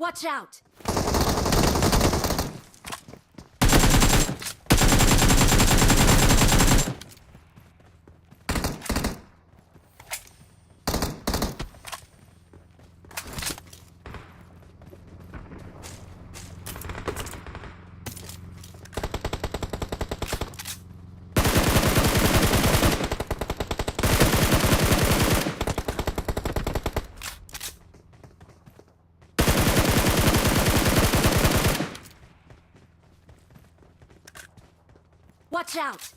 Watch out! Watch out!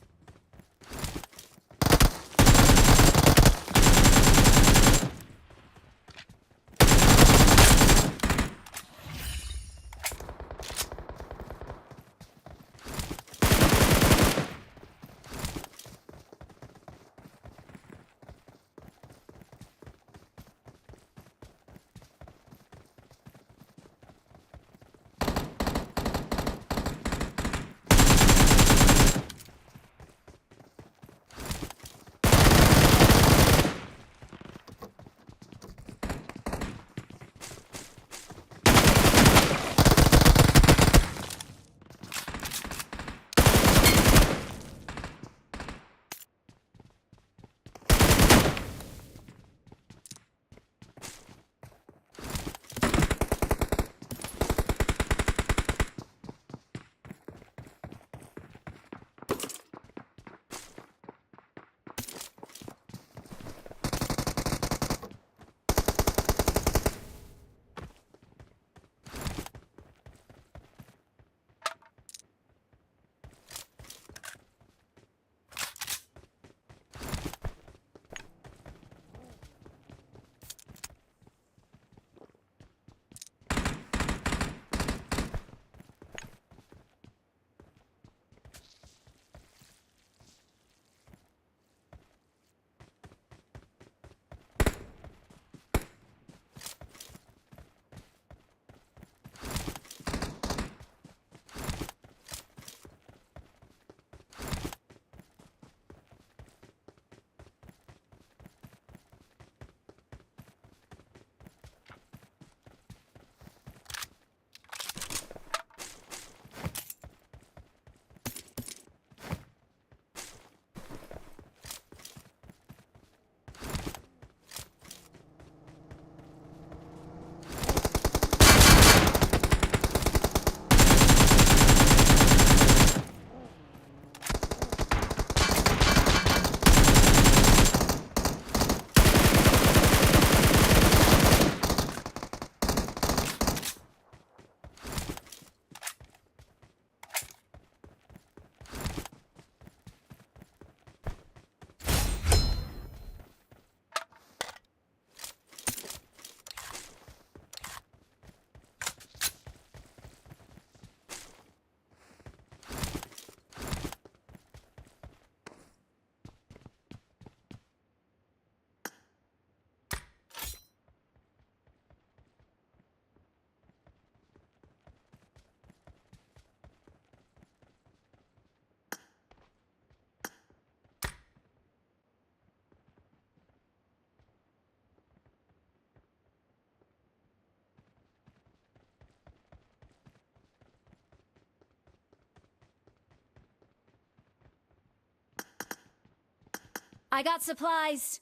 I got supplies.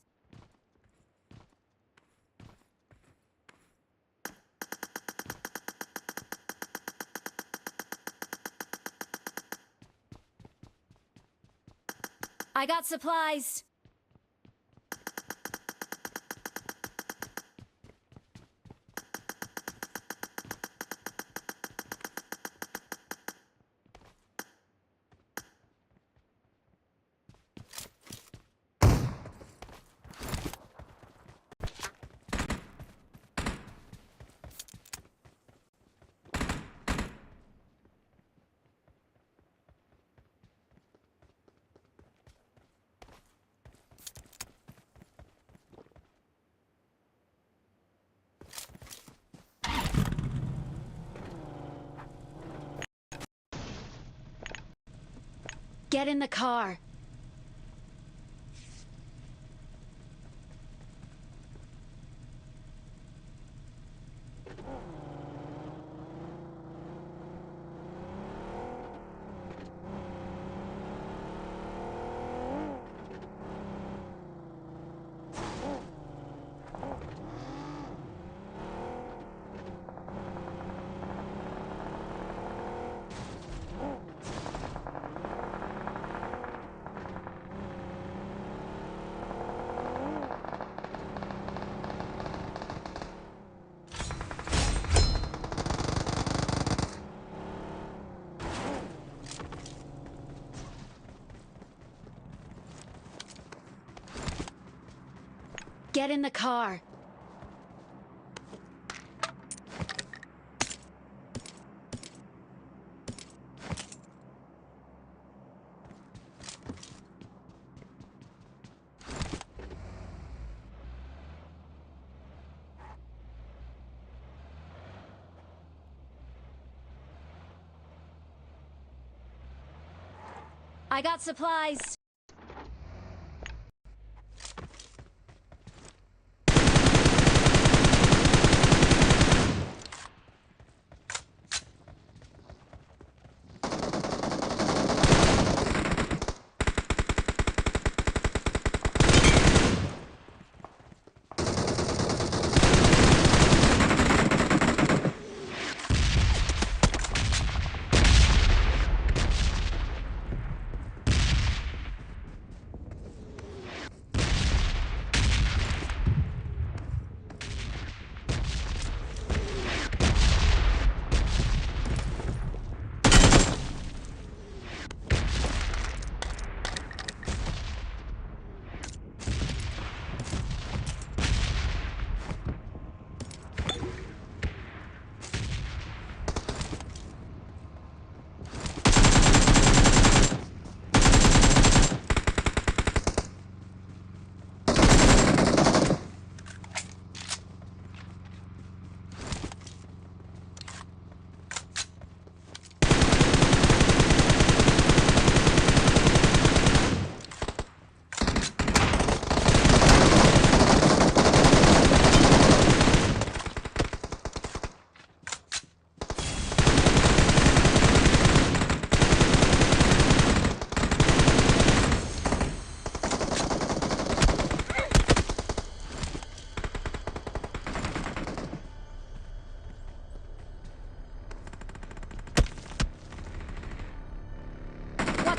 I got supplies. Get in the car. Get in the car. I got supplies.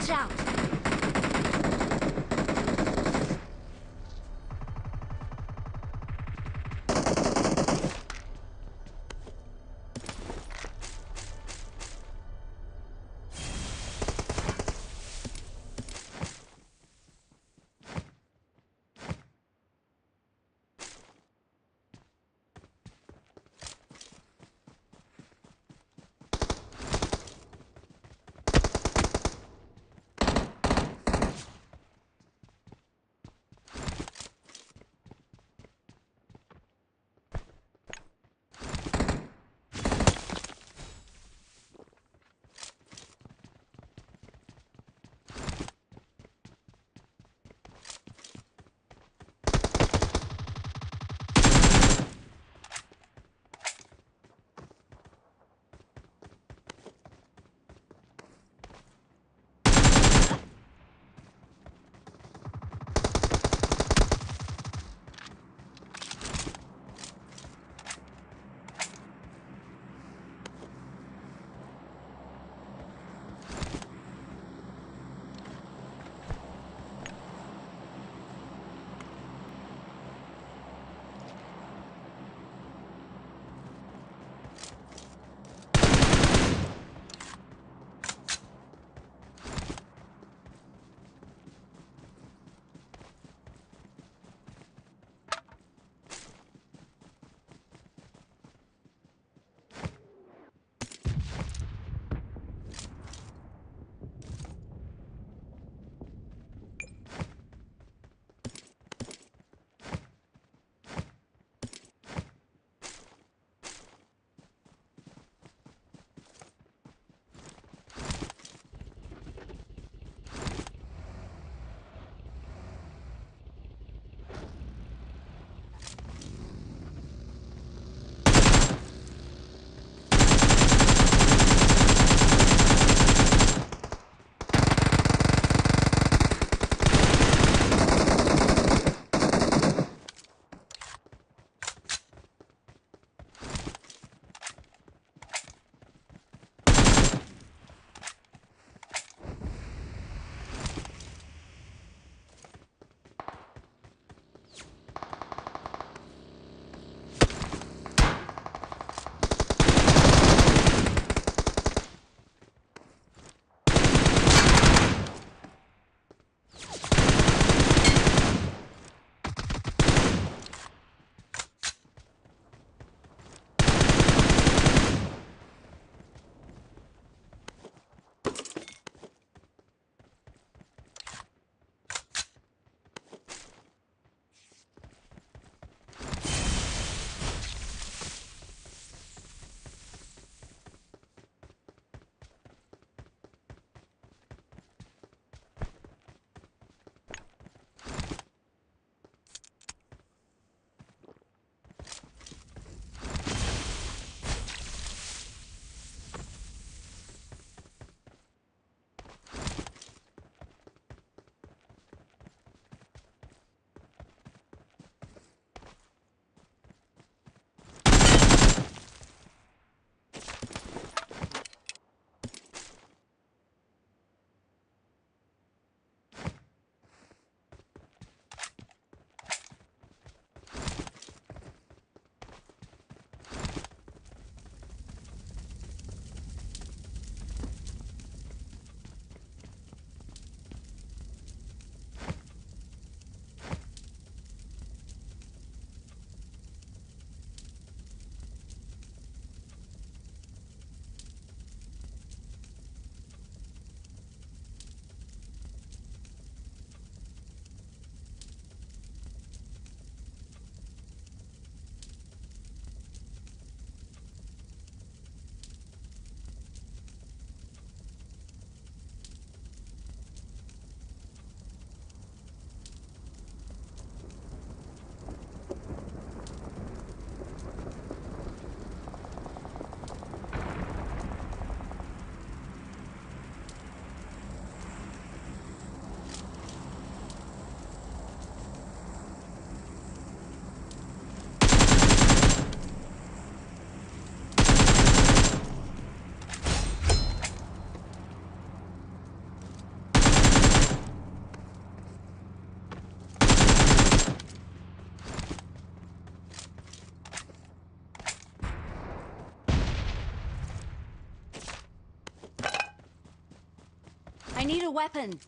Watch out! I need a weapon.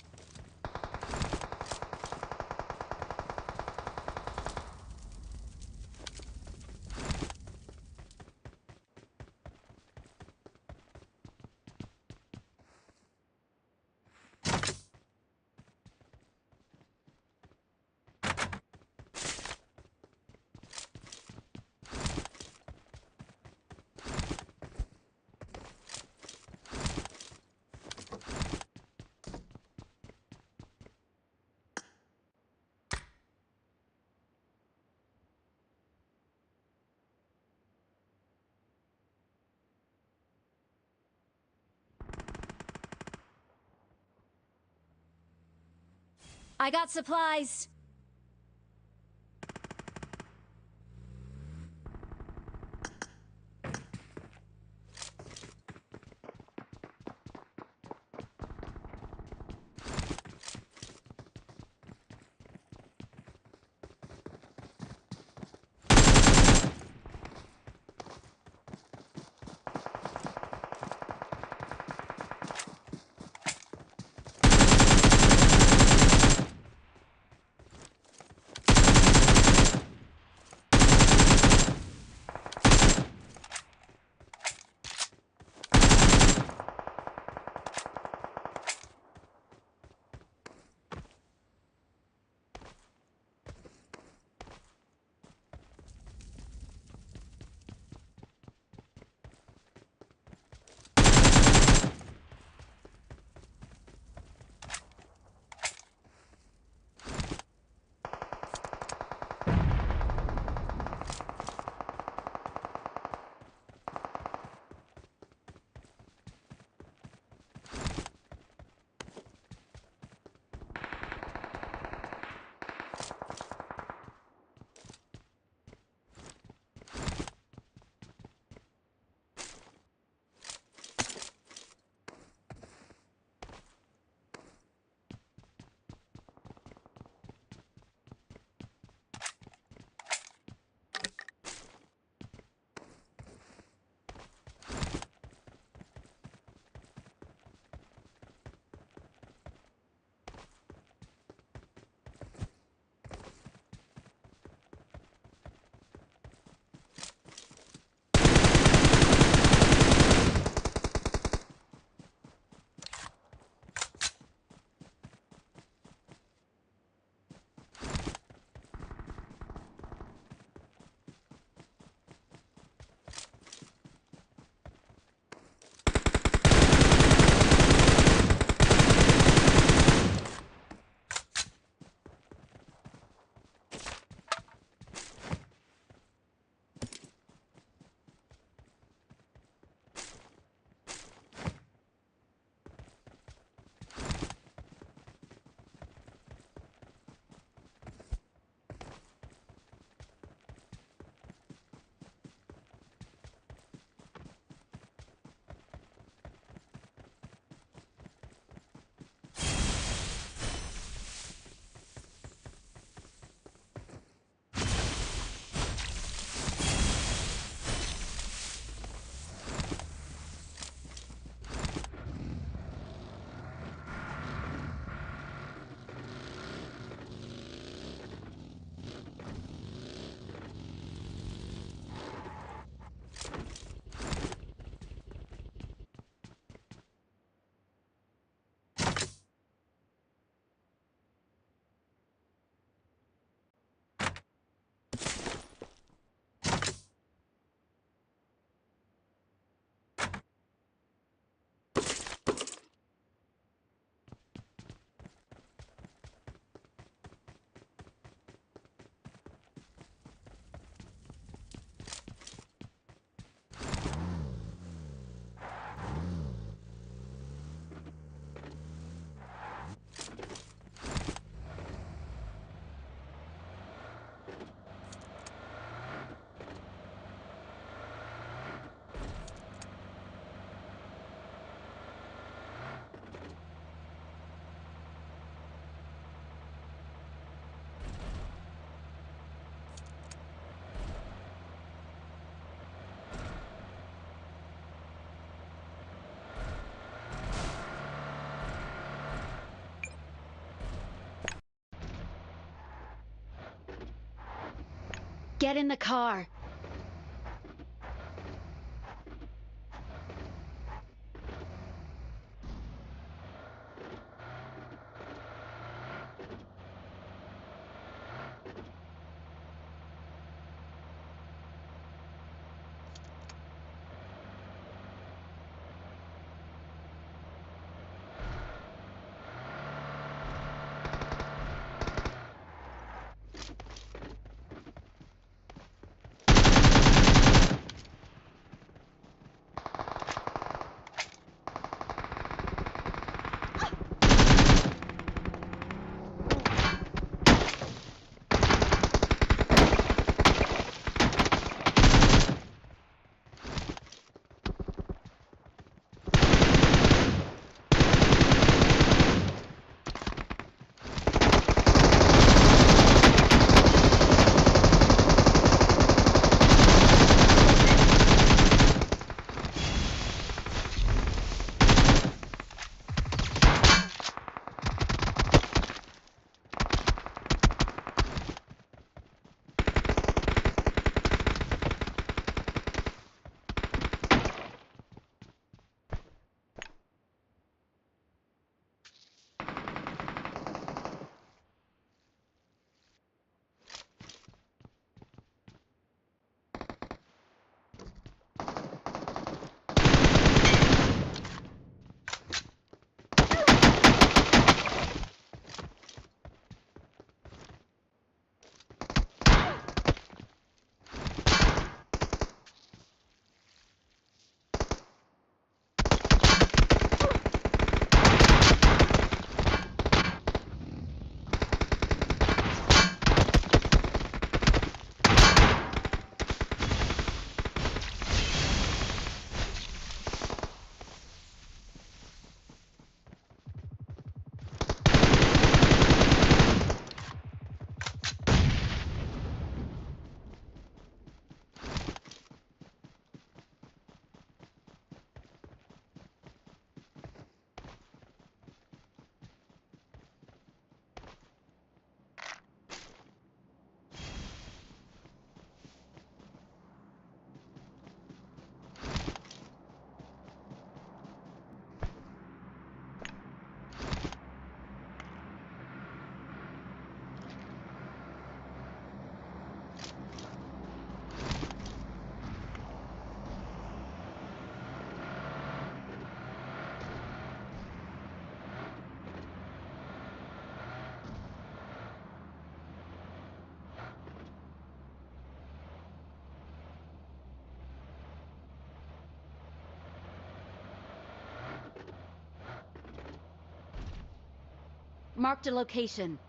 I got supplies. Get in the car. Marked a location.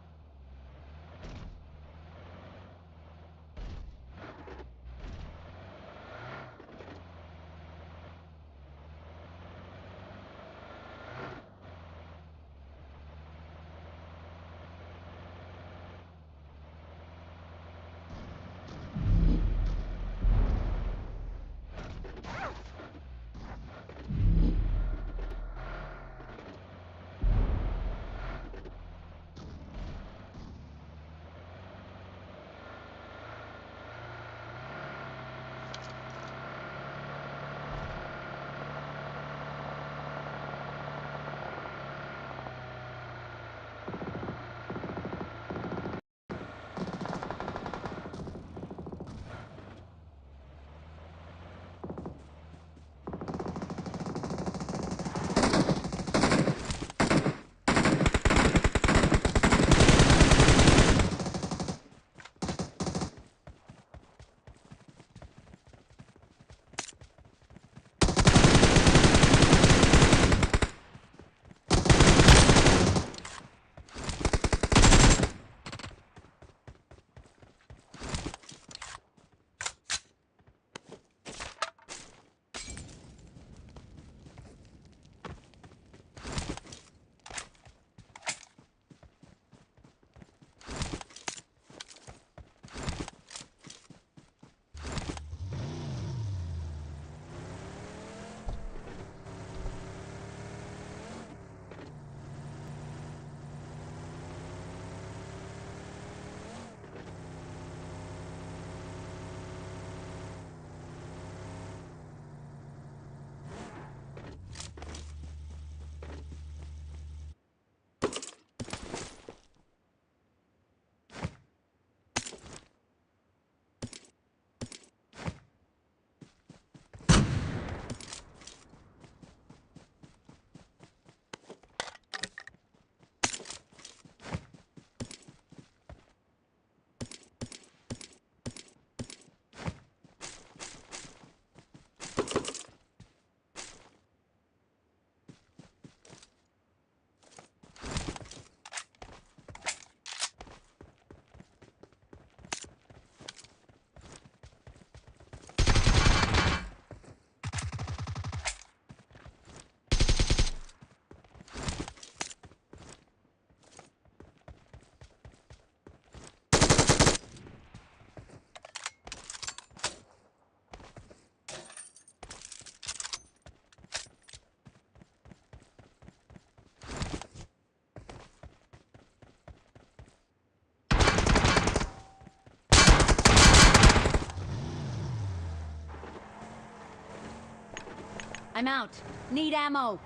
I'm out. Need ammo.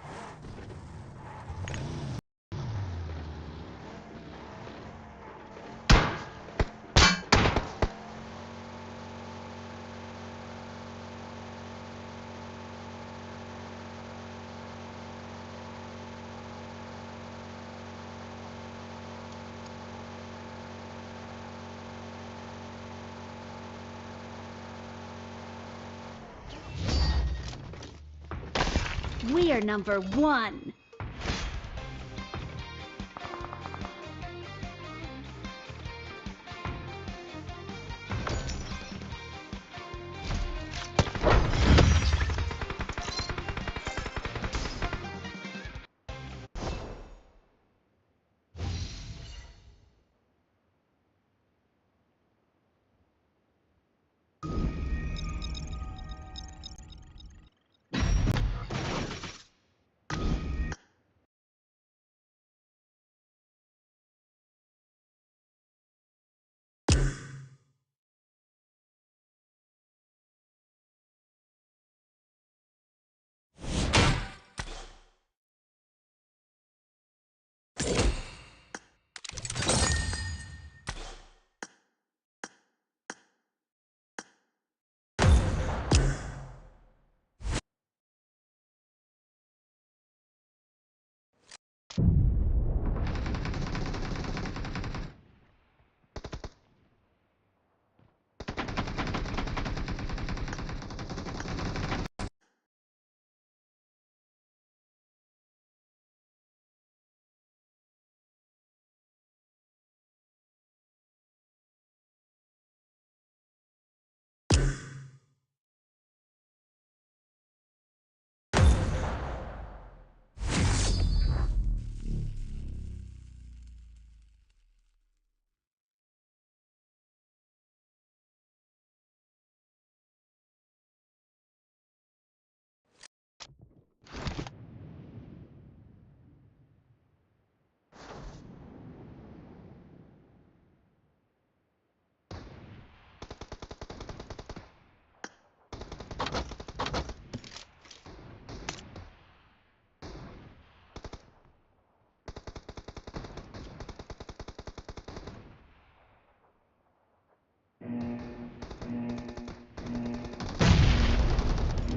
We are number one.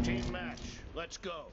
Team match. Let's go.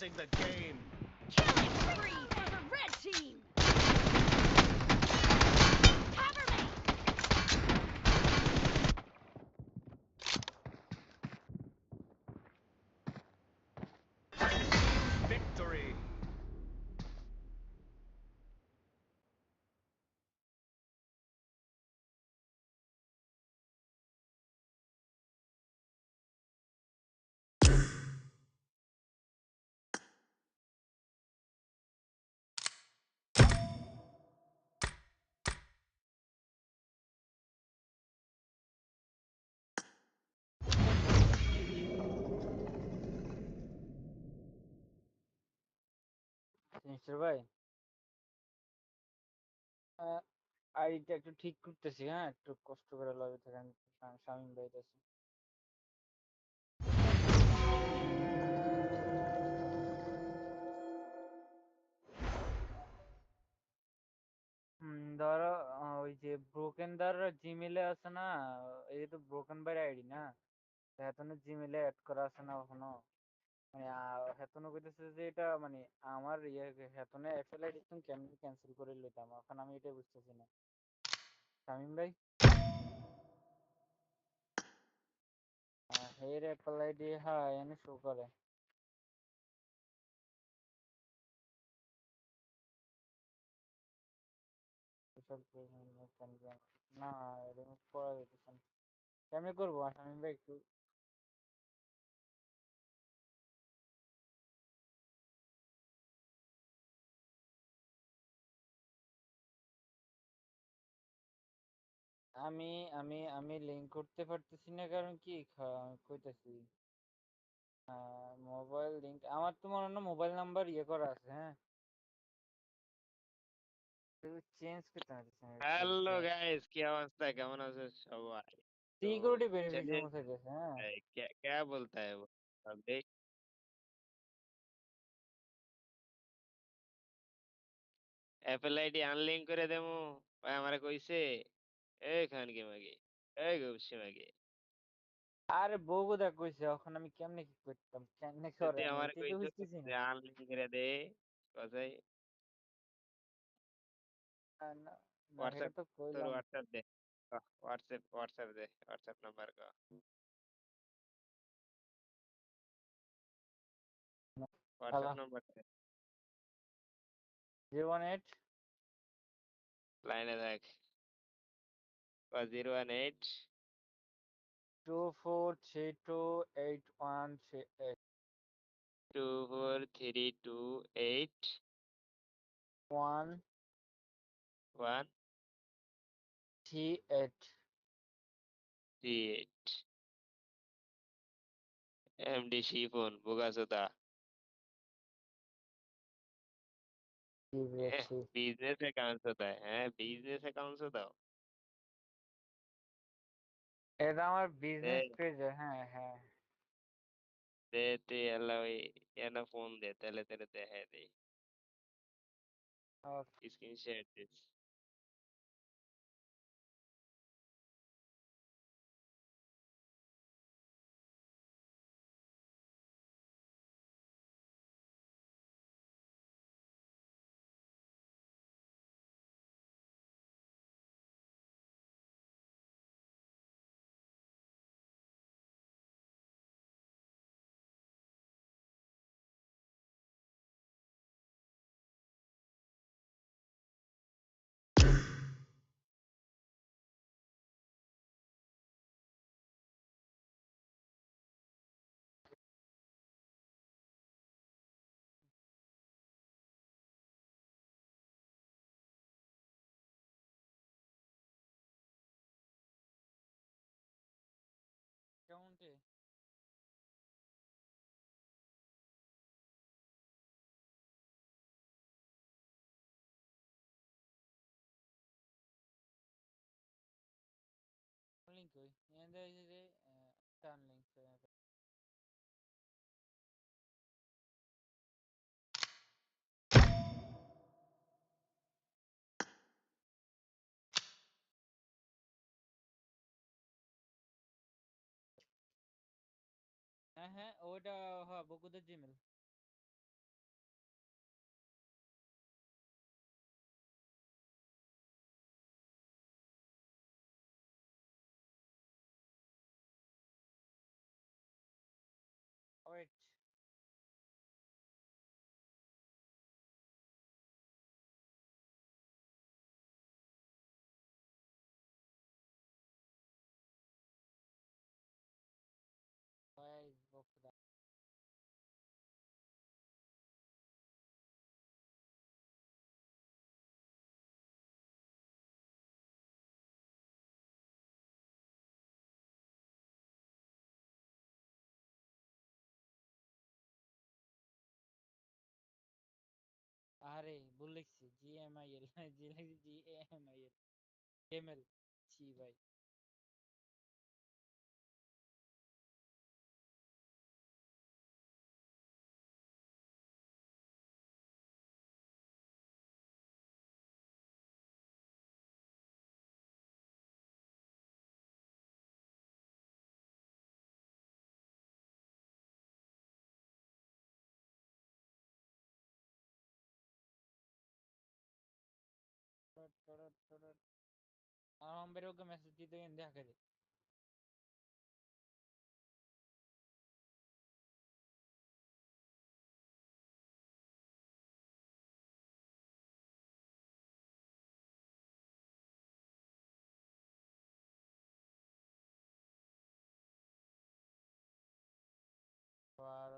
Commencing the game. Killing spree for the red team. Cover me. Victory. Mister ভাই, আইডিটা একটু ঠিক করতেছি। হ্যাঁ, একটু কষ্ট করে lobby থেকে আমি শামিম ভাই কাছে। ধরো ওই যে ব্রোকেন দার জিমেলে আছে না, এই তো ব্রোকেন ভাই আইডি না, হেতনের জিমেলে অ্যাড করা আছে না এখনো। মানে হেতনও কইতেছে যে এটা মানে আমার ইয়ে হেতনে এফএল আইডি তুমি কেমনে ক্যান্সেল করে লইতাম, এখন আমি এটা বুঝতেছি না। শামিম ভাই, হের এফএল আইডি হ্যাঁ এনে শো করে। না, রিমুভ করা যেতেছে না। কেমনে করবো শামিম ভাই একটু? আমি আমি আমি লিঙ্ক করতে পারতেছি না, কারণ কি কইতাছি মোবাইল লিঙ্ক আমার তো মনে হয় না মোবাইল নাম্বার ইয়ে করা আছে। হ্যাঁ, চেঞ্জ করতে পারতেছি না হ্যালো গাইস, কি অবস্থা? কেমন আছো সবাই? তো সিকিউরিটি चलिए, ভেরিফিকেশন হয়ে গেছে। হ্যাঁ, क्या क्या बोलता है वो? अब देख, এপল আইডি আনলিঙ্ক করে দেবো। ভাই আমারে কইছে, এই খান কি মাগি, এই গোবসি মাগি। আরে বগুদা কইছে, এখন আমি কেমনে কি করতাম, কেমনে করে তুই আমি আমারে এটাই তো কইছো বুঝতেছি না। যে আনলিঙ্ক করে দে। কথাই না না, সেটা হোয়াটসঅ্যাপ, তো তোর কইলাম। হোয়াটসঅ্যাপ দে। হোয়াটসঅ্যাপ দে, হোয়াটসঅ্যাপ নাম্বার কা। হ্যালো, হোয়াটসঅ্যাপ নাম্বার দে। 018 লাইনে দেখ, 018 24328138 24328138 38 এমডি শিফন বোগাসোদা। बिजनेस अकाउंट्स होता है बिजनेस अकाउंट्स होता हो। এটা আমার दे বিজনেস পেজ। হ্যাঁ হ্যাঁ, दे ते अल्लाह भाई, ये ना फोन दे तेले तेरे ते है दे, स्क्रीन शेयर दिस। অ্যাকাউন্টে লিংক কই এন্ড এই যে টার্ন লিংক। হ্যাঁ হ্যাঁ, ওইটা হ্যাঁ বকুদের জিমেল। আরে ভুল লিখছি, GMIL জি লিখছি GAMIL, কেমেল। ছি ভাই। हम बेरो के मैसेज दी तो इंदे करे और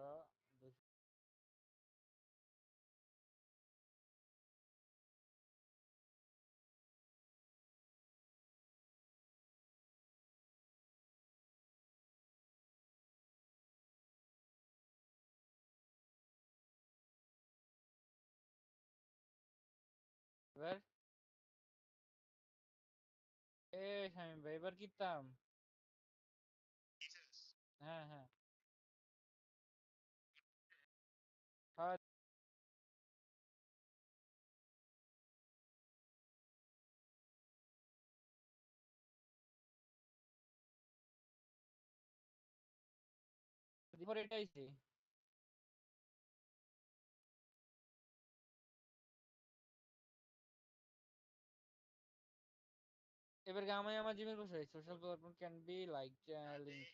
এবার শামিম ভাই এবার কিতাম। হ্যাঁ হ্যাঁ হ্যাঁ এবার এটাই সে। এবার gamay আমার জিমেল বসে social platform can be like link.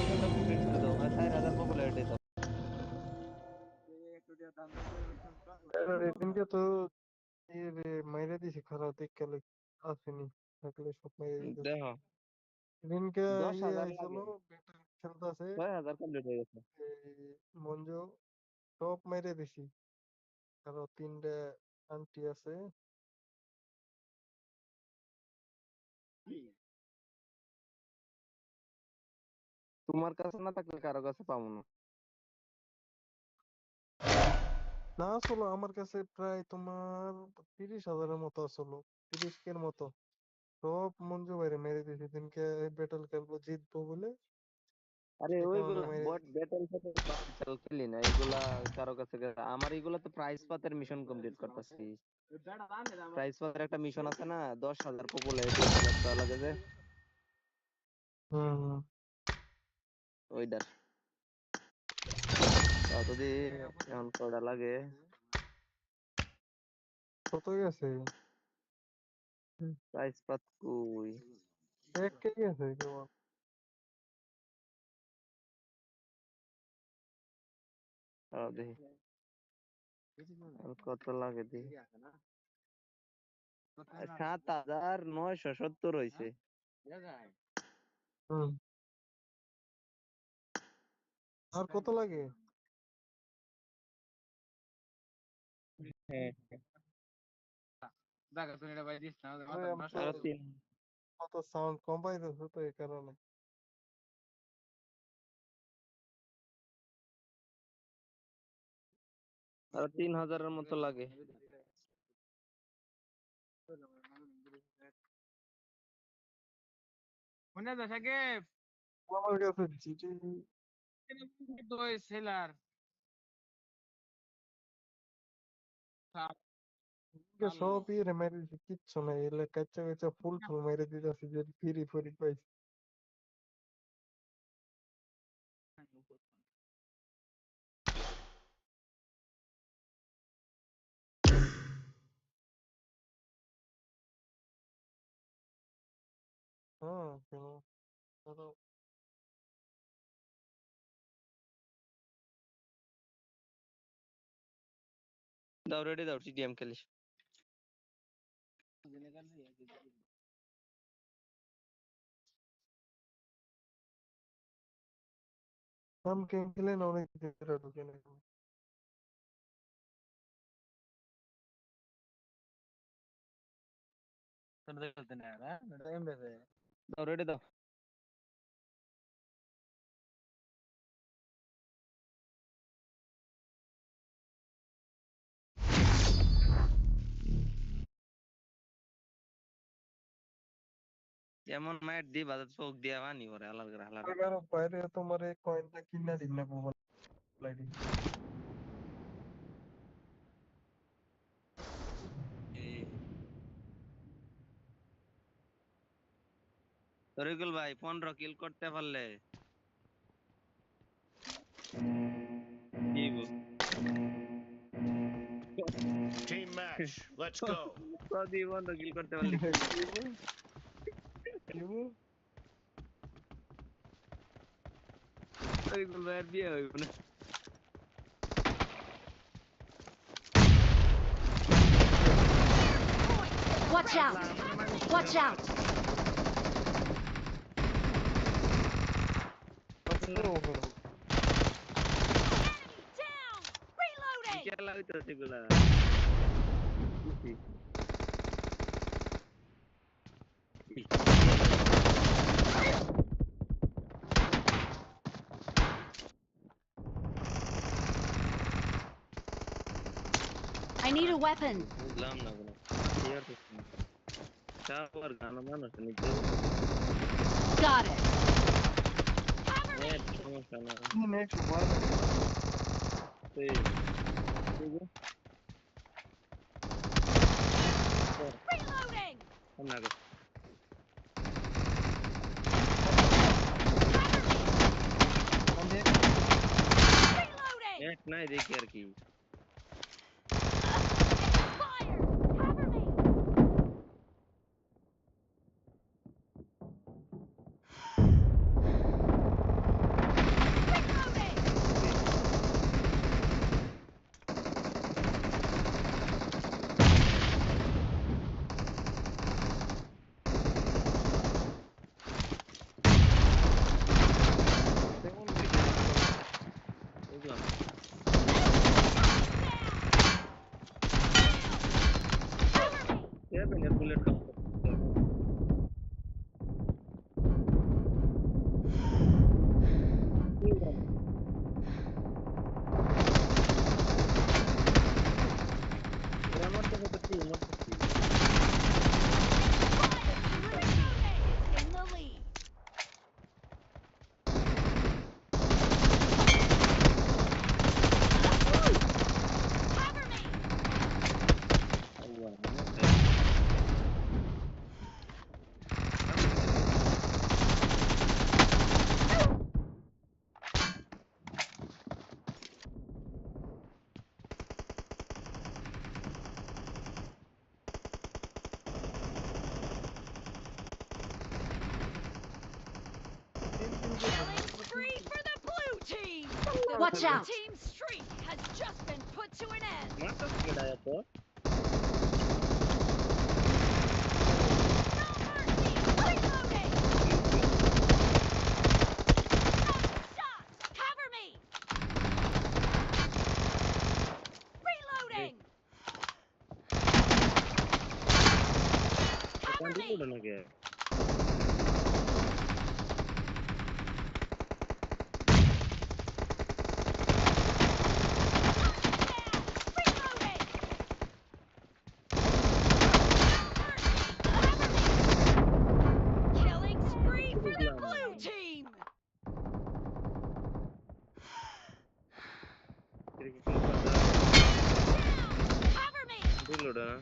লেভেলটা কমপ্লিট করে দাও, হয় 4000 পপুলারিটি দাও। এদিনকে তো মাইরে দিছি খারাপ দেখে আসেনি, থাকলে সব মাইরে দিত। দেখো এদিনকে 10,000 আইছিল লাগে, বেটার খেলতেছে 6,000 কমপ্লিট হয়ে গেছে। মঞ্জু, সব মাইরে দিছি। আরো তিনটে আন্টি আছে। তোমার কাছে না থাকলে কারো কাছে পাবো না। না আসলো আমার কাছে প্রায় তোমার 30,000-এর মতো আসলো, 30K-র মতো। সব মঞ্জু বাইরে মেরে দিয়েছে। দিনকে ব্যাটল খেলবো, জিতবো বলে আরে সে কারণে ওইগুলা মেরে বট দিয়েছে। ব্যাটেল ফ্যাটেল চাল খেলি না, এগুলা কারো কাছে আমার এগুলা তো প্রাইস পাতের মিশন কমপ্লিট করতেছি। প্রাইস পাতের একটা মিশন আছে না, 10,000 পপুলারিটি কালেক্ট করা লাগে যে, হম হম। ওইটার তাও যদি এখন কয়টা লাগে। কত গেছে? প্রাইস পাত কই? 1K গেছে কেবল। দেখি আর কত লাগে দেখি। 7,970 হয়েছে। হুম। আর কত লাগে? হ্যাঁ ওই আমি তো আর তিন কত সাউন্ড কম পাইতেছে তো এই কারণে। আর 3,000-এর মতো লাগে। আমার কাছে জিটি সব ইয়ে মেরে দিছে, কিচ্ছু নাই, এলে কাচ্চা কাচ্চা ফুল ফুল মেরে দিতেছে যে ফ্রি ফ্রি পাইছে। হ্যাঁ কেন ধরো, দাও রেডি দাও টিডিএম খেলিস। हम खेले ना उन्हें तेरा ढुके नहीं। দাও রেডি দাও। কেমন ম্যাট দি বাজার চোখ দিয়া বানি ওরে আলার করে হালার। अगर বাইরে তোমার এই কয়েনটা কিনা দিন না মোবাইল আইডি। তরিকুল ভাই 15 কিল করতে পারলে কি গো Team match. Let's go. কদি 15 কিল করতে পারলে কি কিমু তরিকুল ভাই আর বিয়ে হইব না। Watch out! Watch out! over. Down! Reloading! খেলা হইতাছে এগুলা I need a weapon. বুঝলাম না কোনো ক্লিয়ার করছি না শাওয়ার গানা মানুষ নিতে Got it. নেট সমস্যা না Next one. সেই Reloading! সামনে আগে Reloading! নেট নাই দেখি আর কি Fire! Cover me! Reloading! Second বুঝলাম সেভেন এর বুলেট কাম করতে আমার তো হচ্ছে টিম করতেছি In the lead. Cover me! Allah Watch out! Blue team's streak has just been put to an end. মারতাছে কেডা এত? No mercy! Reloading! Shots! Cover me! Reloading! Cover এখান me! থেকে ওঠে নাকি? Reloading! Killing spree for the blue team! Cover me! Reload না?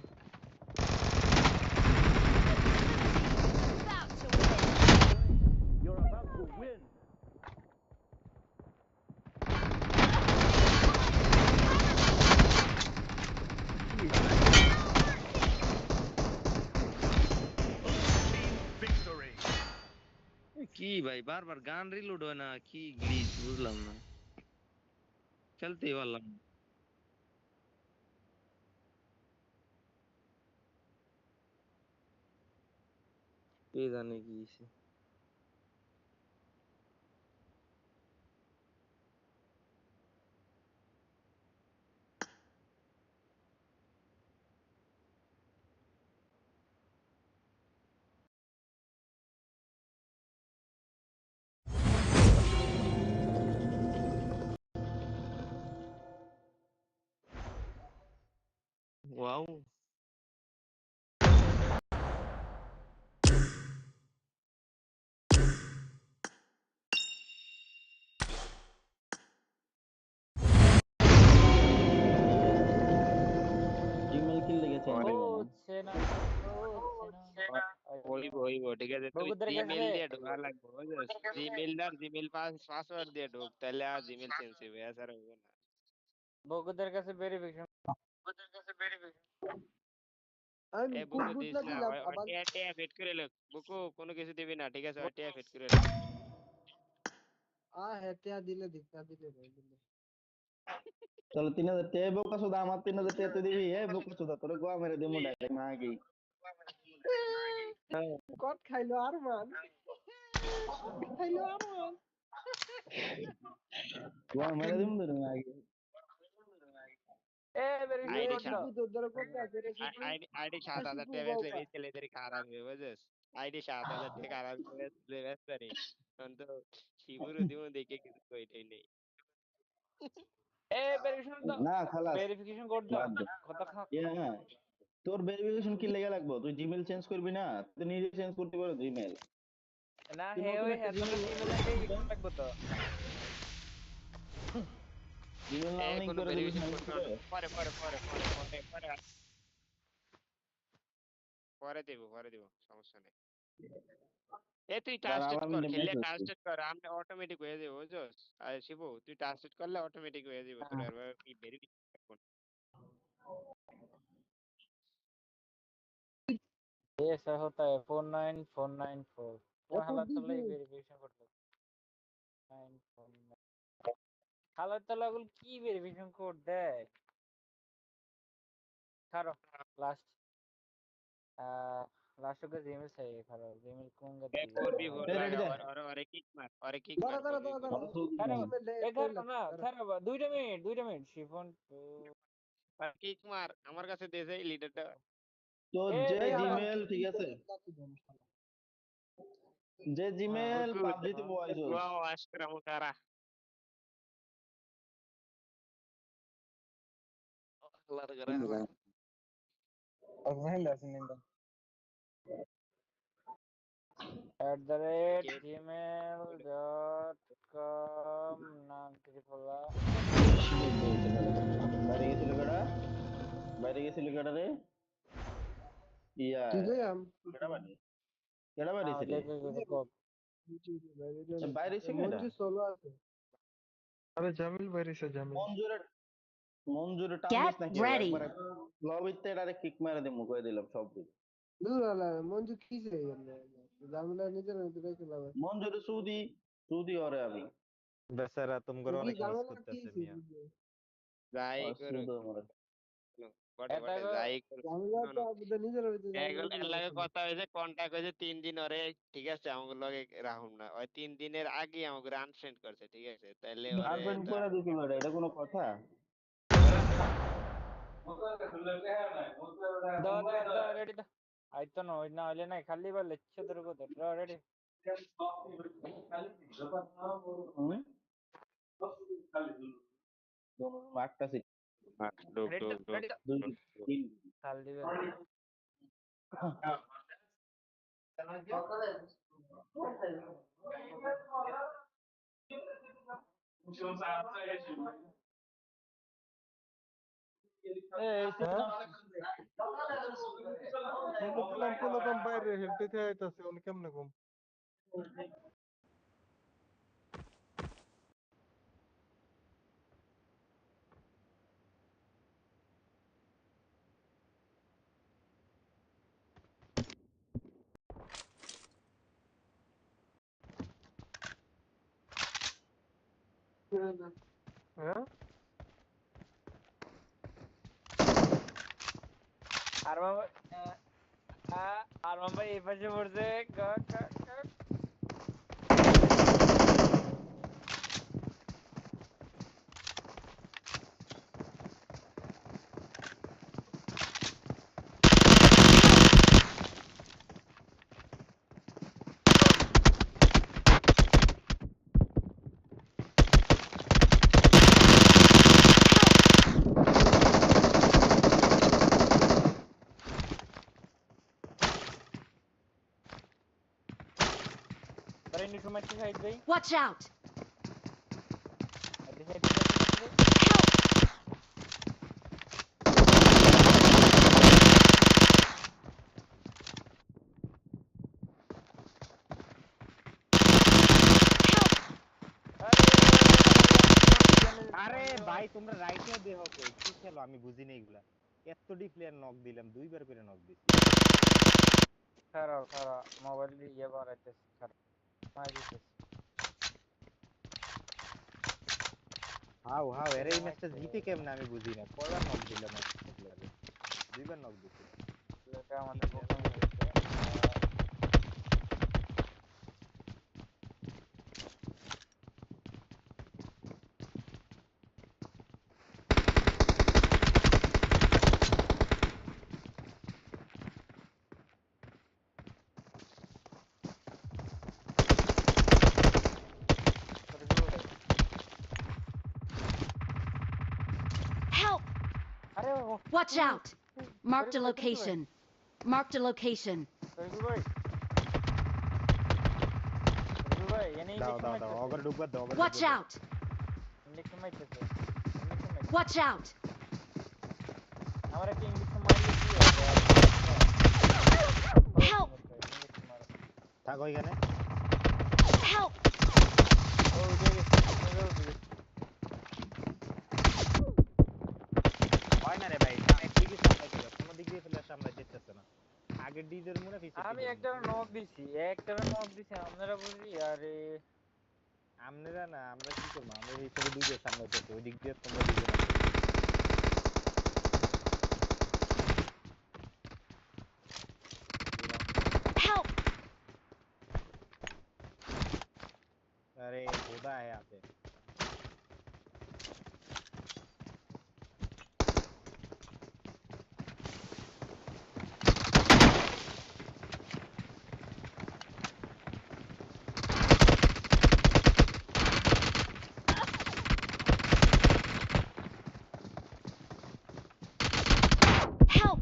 About to win! You're about to win. Team victory. কি ভাই বারবার গান রিলোড হয় না, কি গ্লিচ বুঝলাম না, খেলতেই পারলাম না। কে জানে কি হইছে। ওয়াও, জিমেল কিল লেগে চেঞ্জ পরে হইব না। হচ্ছে না, হচ্ছে না। হইব ঠিক আছে, তুই বগুদের জিমেইল কাছে দিয়ে ঢোকা লাগবে বুঝছিস? জিমেইল পাসওয়ার্ড দিয়ে ঢোক, তাহলে আর জিমেইল চেঞ্জ হবে, এছাড়া হবে না। বগুদের কাছে ভেরিফিকেশন আমি এ খুব বুকু দিস বুঝলা না, দিলাম ওই আবার টিয়া ফিট করে লোক বুকু, কোনো কিছু দিবি না ঠিক আছে, ওই টিয়া ফিট করে লোক। হেতে দিলে দিতা দিলে ভাই দিলে চলো 3000 টাকা বোকা সুদা, আমার 3000 টাকা তুই দিবি। এ বোকা সুদা তোরে গোয়া মেরে দিমু ডাইরেক্ট না আগেই। কট খাইলো আর মান কট খাইলো আর মান গোয়া মেরে দিমু তোরে না আগে। এ ভেরিফিকেশন আইডি কোড দাও। শিপু তোর করতে আছে রে শিপু আইডি 7000 শিপু টাকা বেচলে বাউকা এই ছেলেদের খারাপ হবে বুঝছিস? আইডি 7000 টাকা খারাপ করে বেচলে বেচতে রে, তখন তো শিবুরও দিব দেখে কিছু কইতেই নেই। এ ভেরিফিকেশন দাও, না খালাস, ভেরিফিকেশন কোড দাও। বাদ দে। কথা খা হ্যাঁ, তোর ভেরিফিকেশন কি লেগে লাগবো? তুই জিমেল চেঞ্জ করবি না? তুই নিজে চেঞ্জ করতে পারো জিমেল। না, তুই হে নতুন ওই একটা হেতন জিমেল জিমেল আইডি লাগবে তো। জিমেল নাম লিংক কোনো করে দিবি ভেরিফিকেশন সাইন করতে করে। হবে না। পরে দেব সমস্যা নেই। এ তুই দাঁড়া ট্রাস্টেড আমি কর, খেললে মেসেজ করি। ট্রাস্টেড কর, আমরা অটোমেটিক হয়ে যাবো বুঝছস? আর শিবু তুই ট্রাস্টেড করলে অটোমেটিক হয়ে যাবে, তোর আর কি ভেরিফিকেশন। ये ऐसा होता है 49494 এ তোমার কোড হালাত দিছে তাহলে ভেরিফিকেশন করতে 949 হালাত তাহলে কি ভেরিফিকেশন কোড দেয় ছাড়ো লাস্ট लास्ट का जीमेल सही है खराब जीमेल कौन कर এ दी করবি ভুল এ রেডি লাগা, দে। ওরে কিক মার, দাঁড়া দাঁড়া করবি দাঁড়া ভুল। দাঁড়া আমার সুদ खराब নাই। জিমেল দে एक কইলা ना দাঁড়া खराब 2 मिनट शिफॉन तो আর কিক মার, আমার কাছে দে যাই লিডারটা। তোর ए যে এই भेजो আমার জিমেল ঠিক আছে, লাকি দেন যে हाँ জিমেল বুকু পাবজিতে বয়াইছস, ওয়াও আশকরা মুকারা। আল্লাহর রহমান। কে @gmail.com नाम त्रिफला বাইরে গেছিল কেডা? বাইরে গেছিল কেডা রে? ইয়া, ঠিক আছে আমি কেডা বাড়ি? কেডা हाँ বাড়িছে রে? देखो देखो বাইরে এসে কেডা? মঞ্জু সোলো আছে আরে জামিল বাইরেছে জামিল। মঞ্জুরে, মঞ্জুরে টান দিস নাকি? একবার লবিতে ডাইরেক্ট কিক মেরে দিমু কই দিলাম সব কিছু। দূর আলা মঞ্জু কিছে জামিলা নিজের ভিতরে খেলা মঞ্জুরে সুদি, সুদি ওরে আমি। বেচারা তোমাকে কি অনেক মিস ঝামেলা কি করতেছে হইছে মিয়া। বুঝলি? যাই করো অসুবিধা আমার বটে এটা বটে যাই করো ঝামেলা তো শোনো আপনাদের নিজের হইতে ঝামেলা এগুলো হইতে এর লাগে আসলে। কথা হয়েছে কন্টাক্ট হয়েছে 3 দিন ওরে ঠিক আছে আমাকে লগে রাহুম না ওই 3 দিনের আগে আমাকে আনফ্রেন্ড করছে ঠিক আছে তাহলে ওরে আনফ্রেন্ড তো করে দিছিল এটা কোনো কথা? দাও রেডি দাও আইতো না ওই না হইলে নাই খালি বলে ছোটর কথা দাও রেডি হুম? মারতাছি ডুব রেডি ডুব দাও ডুব রেডি দাও দুই ডুব, ডুব। তিন খাল দিবে হ্যাঁ শুনতেছিলাম পোলাপান বাইরে হেলতে আইতাছে উনি কেমনে কম হ্যাঁ আর বাবা আর বাবা এই পাশে পড়ছে Berani cuma tu side bay. Watch out! Ada side bay. Help! আরে ভাই তোমরা রাইটে দেহ কই কি খেলো আমি বুঝি না এগুলা এত ডি প্লেয়ার নক দিলাম দুইবার করে নক দিছি Kara mobile ni ye bar aja kara. Mari tes. How এর এই ম্যাচটা জিতে কেমনে আমি বুঝি না কয়বার নক দিলাম একটা প্লেয়ারে দুইবার নক দিছিলাম Leka আমাদের প্রথম হয়েছে Help! আরে Watch out! Marked a location. Marked a location. Tarikul ভাই এনে দাও ইঞ্জেকশন দাও দাও মারতেছে অগর ঢুকবা দাও অগর Watch ঢুকবা out! ইঞ্জেকশন মারতেছে ইঞ্জেকশন মারতেছে Watch out! আমার একটা ইঞ্জেকশন মারলে কি হবে Help! ইঞ্জেকশন মারো থাক ওইখানে Help! ও উঠে গেছে হয় না রে ভাই এক দিকে সামলাইতে হবে কোন দিক দিয়ে ফেলে সামলাইতে ইচ্ছাছে না আগের দিকের মুনে পিছে আমি একটা নক দিছি আপনারা বুঝি আরে আমরা না আমরা কি করব আমরা এই থেকে দুই দিয়ে সামলাইতেছি ওই দিক দিয়ে তোমরা দুইজন আছো Help! अरे गोदा है यहाँ पे Help!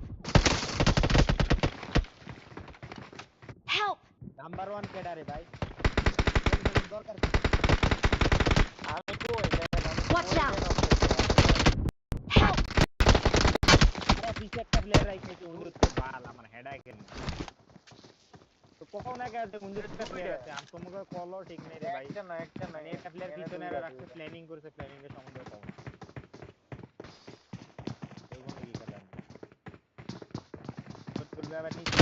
Help! नंबर 1 केडा रे भाई दरकार আমি কই Watch out! Help! अरे पीछे একটা প্লেয়ার রাইছে যে উন্নত তো বাল আমার হেডাই কেন তো কখন না গেছে উন্নত একটা প্লেয়ার আছে আমি তোমাকে কলও ঠিক নেই রে ভাই একটা না মানে একটা প্লেয়ার পিছনে আর রাখছে প্ল্যানিং করছে প্ল্যানিং এর সম্বন্ধে কম না এই বন্ধ কি খেলা আমরা ফুটবল আবার নিচে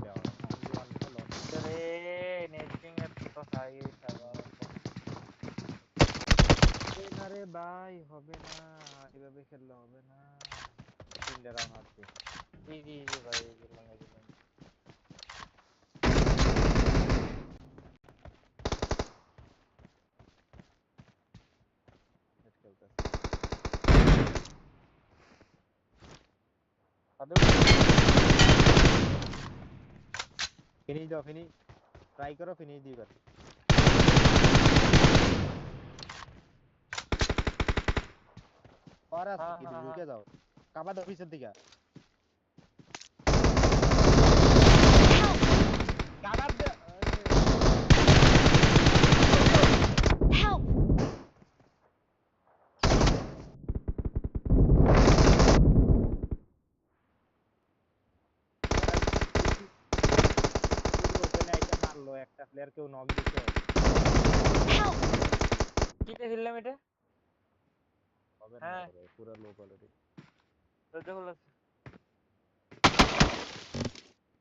দেওয়া অন দি ওয়ান ফলো রে নেটিং এর তো হাই সাবা রে ভাই, হবে না, এভাবে খেললে হবে না। 3 রাউন্ড আছে। ইজি ভাই, দিলাম দিলাম। ম্যাচ খেলতেছে। ফিনিশ দাও, ফিনিশ ট্রাই করো, ফিনিশ দিবার। আর আছে কি, ঢুকে যাও, কাবা দাও পিছের দিকে। কাবা দে। Help! ওখানে আইটা মারলো একটা প্লেয়ার, কেউ নক দিছো? Help! কিতে খেললাম এটা? হবে না হ্যাঁ, রে ভাই, পুরো লো কোয়ালিটি। দরজা খোলা আছে।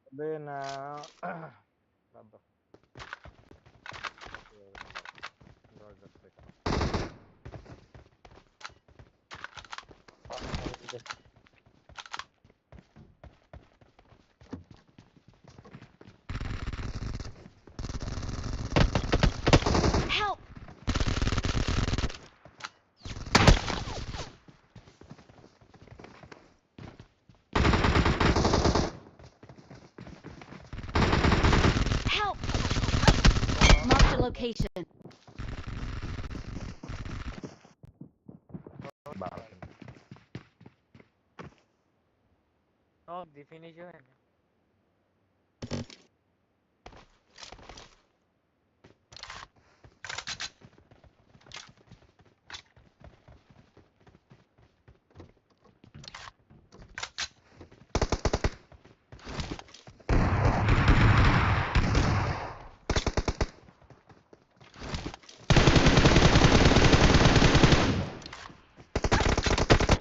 হবে না। বাদ দাও। দশ যাচ্ছে। Help! Help! Marked a location. Knock the finish হয় না।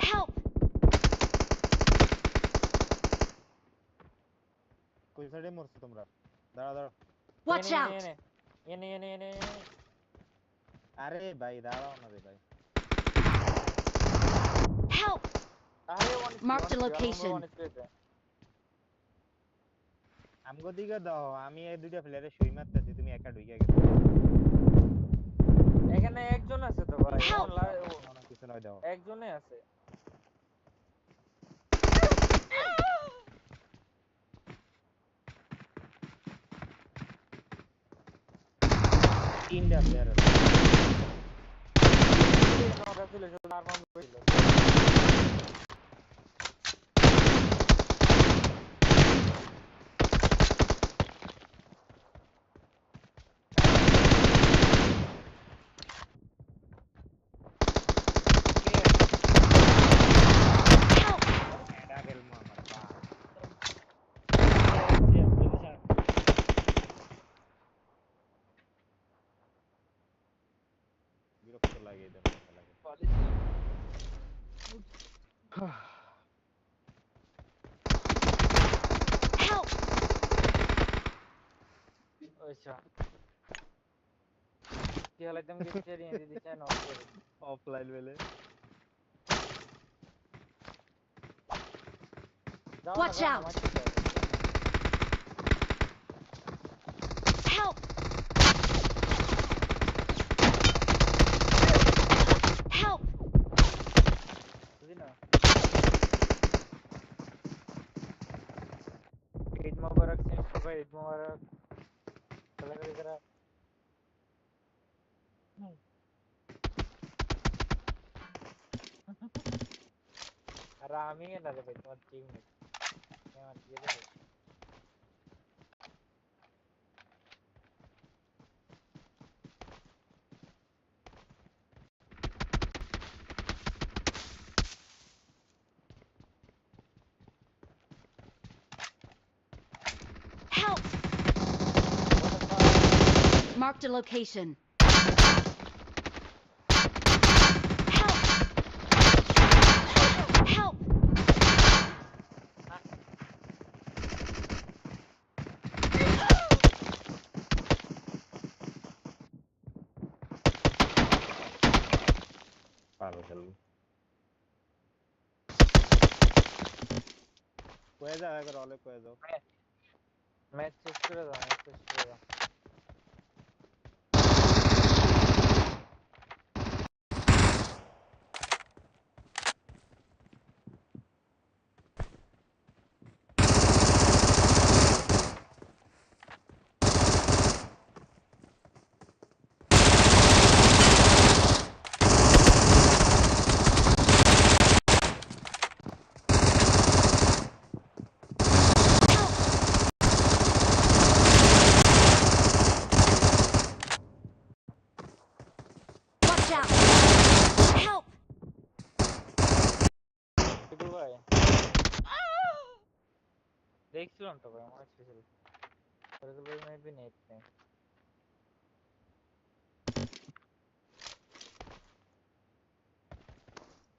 Help! কোন সাইডে মরছো তোমরা? দাঁড়া দাঁড়া। Watch out! এনে আরে ভাই দাঁড়াও না রে ভাই। Help! আরে ওয়ান Marked a location. আমগো দিকে দাও, আমি এই দুইটা প্লেয়ারে শুই মারতেছি, তুমি একা ঢুকে গেছো। এখানে একজন আছে তো ভাই, Help! কিছু নয় দাও। একজনে আছে। তিনটা প্লেয়ার আছে। নক ছিল শুধু আর বন্ধ হইল। Help! এটা খেলবো আমার পা। বিরক্ত লাগে এই ধরনের খেলা খেলতে। Help! আচ্ছা, কি হলো একদম কিছু এরিয়া দিছে নক করে। অফলাইন বেলে Watch out! Help! Help! বুঝি না। ঈদ মোবারক সিস্টার ভাই, ঈদ মোবারক। খেলা খেলি করা। আর আমি না রে ভাই, তোমার টিমমেট আমার দিয়ে দেবে। Help! Marked a location. Help! Help! ভালো খেলবো। কয়ে যাও একবার অলে কয়ে যাও। ম্যাচ শেষ করে দাও, ম্যাচ শেষ করে দাও। Watch out! Help! টুটু ভাই দেখছিলাম তো ভাই, মনে ছিল ভাই মেবি নেট নেই।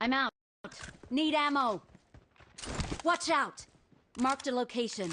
I'm out. Need ammo. Watch out! Marked a location.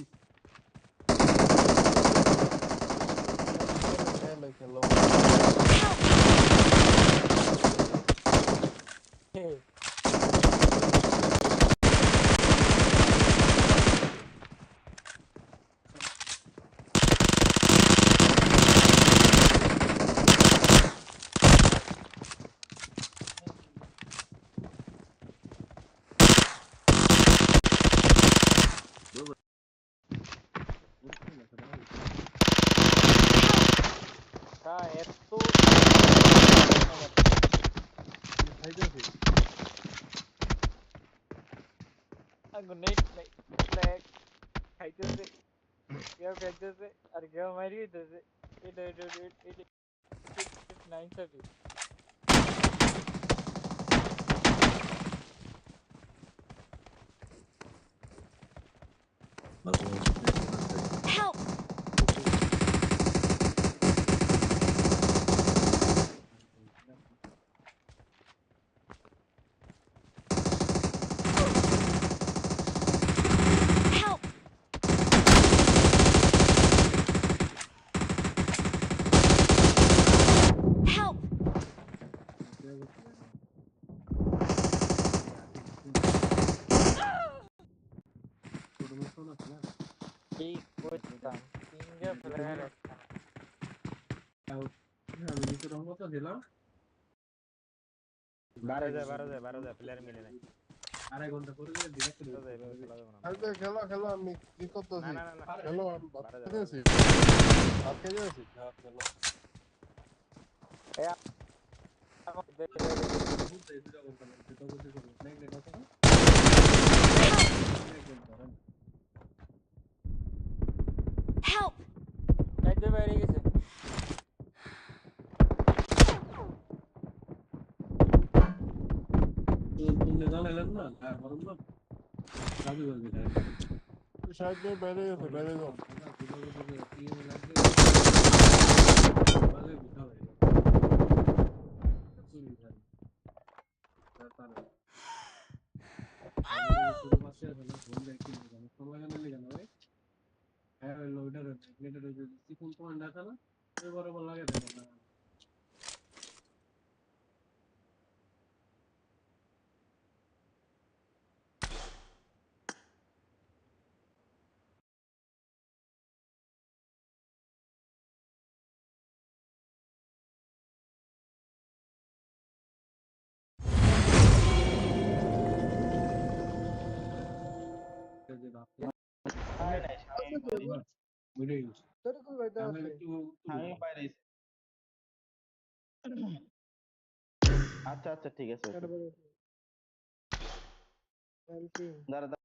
এত নেট নেই, ল্যাগ খাইতেছে, কেউ খাইতেছে আর কেউ মারি দিতেছে। এটা এটা এটা এটা nine thirty. Help! Help! Help! এই করতাম ফিঙ্গার ফ্লেয়ার একটা বারো যায় প্লেয়ার মিলে নাই। তো যাই, এভাবে খেলা যাবে না। খেলো খেলো, আমি কি না করতেছি? না না না, খেলো, আমি ভাত বারো খেতে আছি। যায়। ভাত খেতে আছি। খেলো। Help! চাইতে বাইরে গেছে। সাইড বাইরে গেছে, বাইরে যাও। আচ্ছা আচ্ছা ঠিক আছে, ওকে। দাঁড়া দাঁড়া।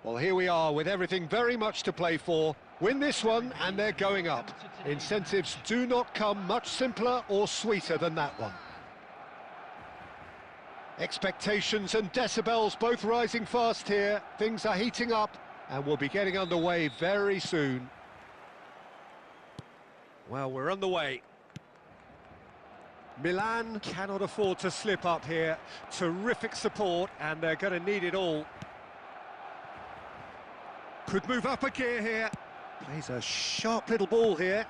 Well, here we are with everything very much to play for. Win this one and they're going up. Incentives do not come much simpler or sweeter than that one. Expectations and decibels both rising fast here. Things are heating up and we'll be getting underway very soon. Well, we're on the way. Milan cannot afford to slip up here. Terrific support and they're going to need it all. Could move up a gear here. Plays a sharp little ball here.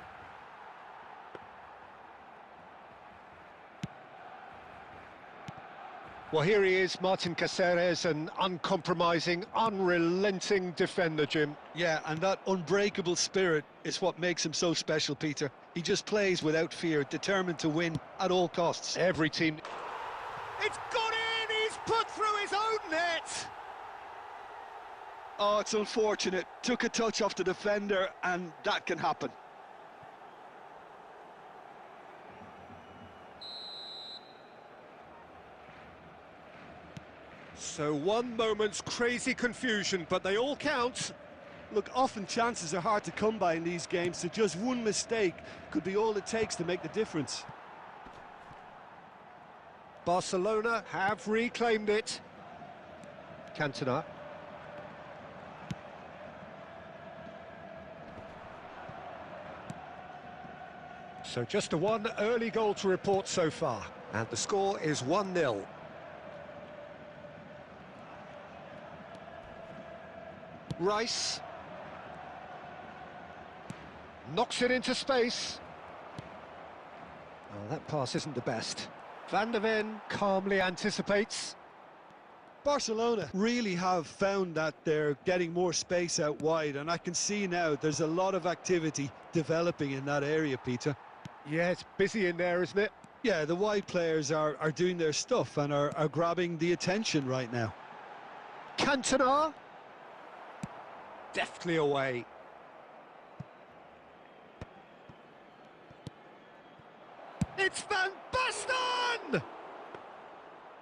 Well, here he is, Martin Caceres, an uncompromising, unrelenting defender, Jim. Yeah, and that unbreakable spirit is what makes him so special, Peter. He just plays without fear, determined to win at all costs. Every team... It's gone in! He's put through his own net! Oh, it's unfortunate. Took a touch off the defender, and that can happen. So one moment's crazy confusion, but they all count. Look, often chances are hard to come by in these games, so just one mistake could be all it takes to make the difference. Barcelona have reclaimed it. Cantona. So just a one early goal to report so far. And the score is 1-0. Rice. Knocks it into space. Oh, that pass isn't the best. Van der Ven calmly anticipates. Barcelona really have found that they're getting more space out wide, and I can see now there's a lot of activity developing in that area, Peter. Yeah, it's busy in there, isn't it? Yeah, the wide players are doing their stuff and are grabbing the attention right now. Cantona. Deftly away. It's Van Basten!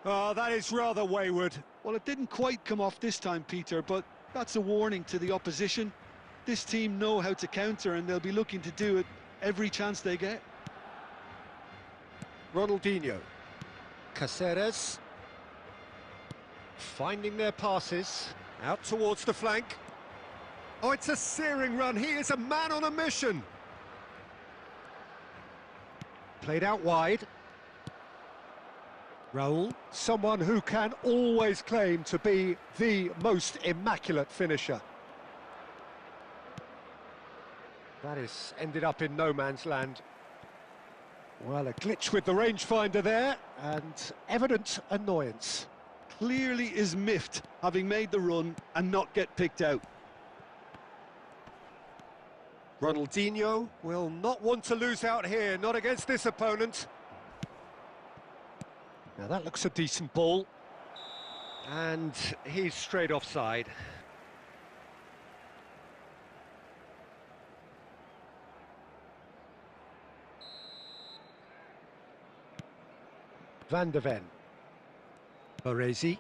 Oh, that is rather wayward. Well, it didn't quite come off this time, Peter, but that's a warning to the opposition. This team know how to counter, and they'll be looking to do it every chance they get. Ronaldinho. Caceres. Finding their passes. Out towards the flank. Oh, it's a searing run. He is a man on a mission. Played out wide. Raul, someone who can always claim to be the most immaculate finisher. That is ended up in no man's land. Well, a glitch with the rangefinder there, and evident annoyance. Clearly is miffed, having made the run and not get picked out. Ronaldinho will not want to lose out here, not against this opponent. Now that looks a decent ball. And he's straight offside. Van de Ven. Baresi.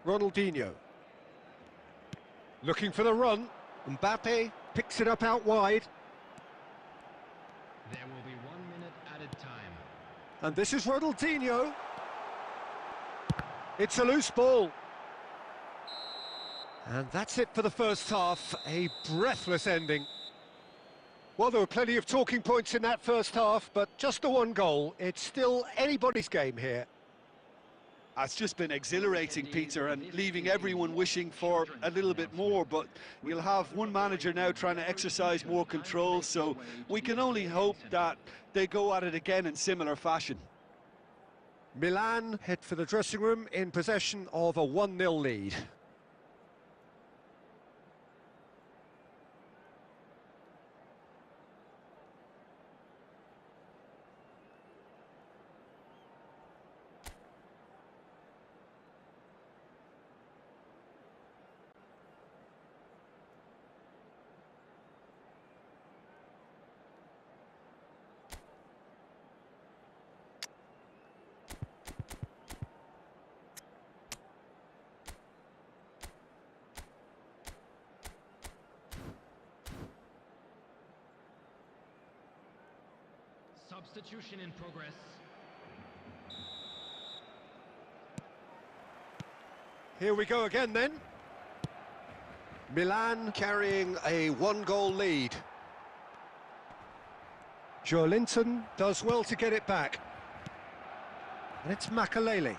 Ronaldinho. Looking for the run. Mbappe picks it up out wide. There will be 1 minute added time. And this is Ronaldinho. It's a loose ball. And that's it for the first half. A breathless ending. Well, there were plenty of talking points in that first half, but just the one goal. It's still anybody's game here. It's just been exhilarating, Peter, and leaving everyone wishing for a little bit more, but we'll have one manager now trying to exercise more control, so we can only hope that they go at it again in similar fashion. Milan head for the dressing room in possession of a 1-0 lead. Substitution in progress. Here we go again then. Milan carrying a 1-goal lead. Joelinton does well to get it back. And it's Makalele.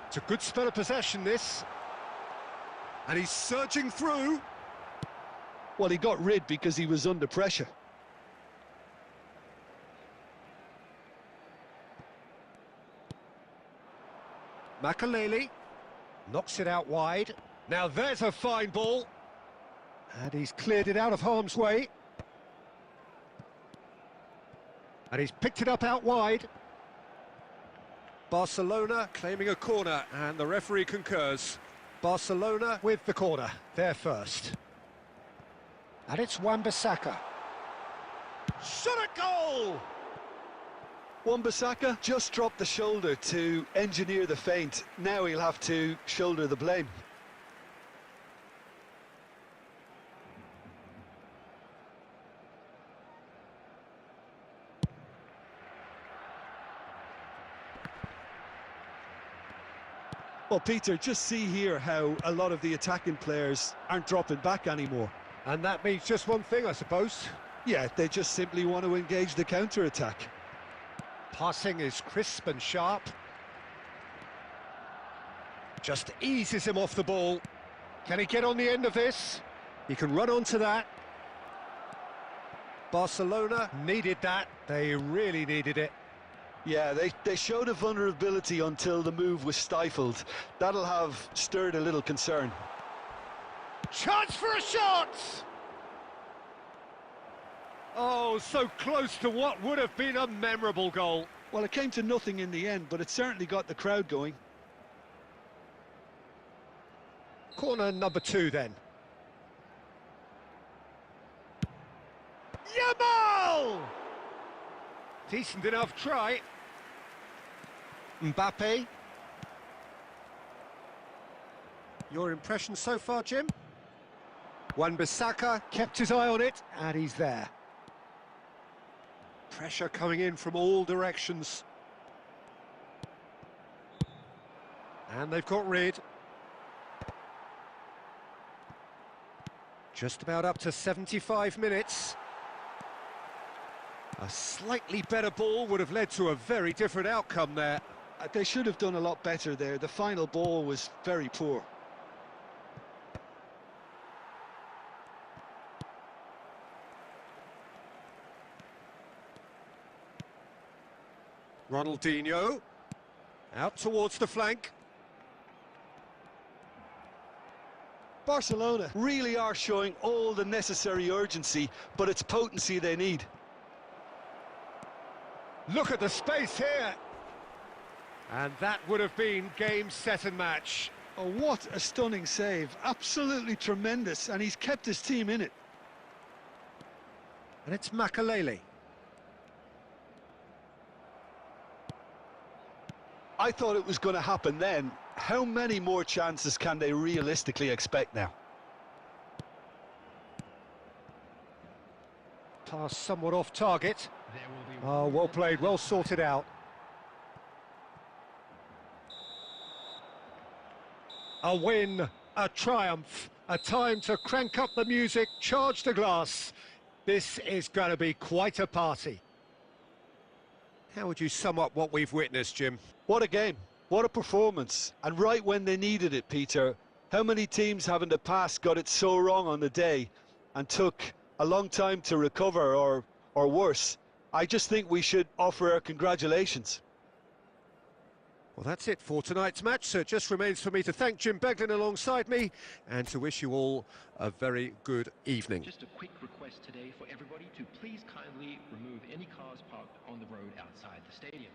It's a good spell of possession, this. And he's surging through. Well, he got rid because he was under pressure. Makalele knocks it out wide. Now there's a fine ball. And he's cleared it out of harm's way. And he's picked it up out wide. Barcelona claiming a corner, and the referee concurs. Barcelona with the corner, they're first. And it's Wan-Bissaka. Shot a goal! Wan-Bissaka just dropped the shoulder to engineer the feint. Now he'll have to shoulder the blame. Well, Peter, just see here how a lot of the attacking players aren't dropping back anymore. And that means just one thing, I suppose. Yeah, they just simply want to engage the counter-attack. Passing is crisp and sharp. Just eases him off the ball. Can he get on the end of this? He can run onto that. Barcelona needed that. They really needed it. Yeah, they showed a vulnerability until the move was stifled. That'll have stirred a little concern. Chance for a shot! Oh, so close to what would have been a memorable goal. Well, it came to nothing in the end, but it certainly got the crowd going. Corner number 2 then. Yamal! Decent enough try. Mbappe. Your impression so far, Jim? Wan-Bissaka kept his eye on it, and he's there. Pressure coming in from all directions. And they've got rid. Just about up to 75 minutes. A slightly better ball would have led to a very different outcome there. They should have done a lot better there. The final ball was very poor. Ronaldinho. Out towards the flank. Barcelona really are showing all the necessary urgency, but it's potency they need. Look at the space here. And that would have been game, set and match. Oh, what a stunning save. Absolutely tremendous, and he's kept his team in it. And it's Makalele. I thought it was going to happen then. How many more chances can they realistically expect now? Pass somewhat off target. There will be Oh, well played, well sorted out. A win, a triumph, a time to crank up the music, charge the glass. This is going to be quite a party. How would you sum up what we've witnessed, Jim? What a game, what a performance. And right when they needed it, Peter. How many teams have in the past got it so wrong on the day and took a long time to recover or worse? I just think we should offer our congratulations. Well, that's it for tonight's match, so it just remains for me to thank Jim Beglin alongside me and to wish you all a very good evening. Just a quick request today for everybody to please kindly remove any cars parked on the road outside the stadium.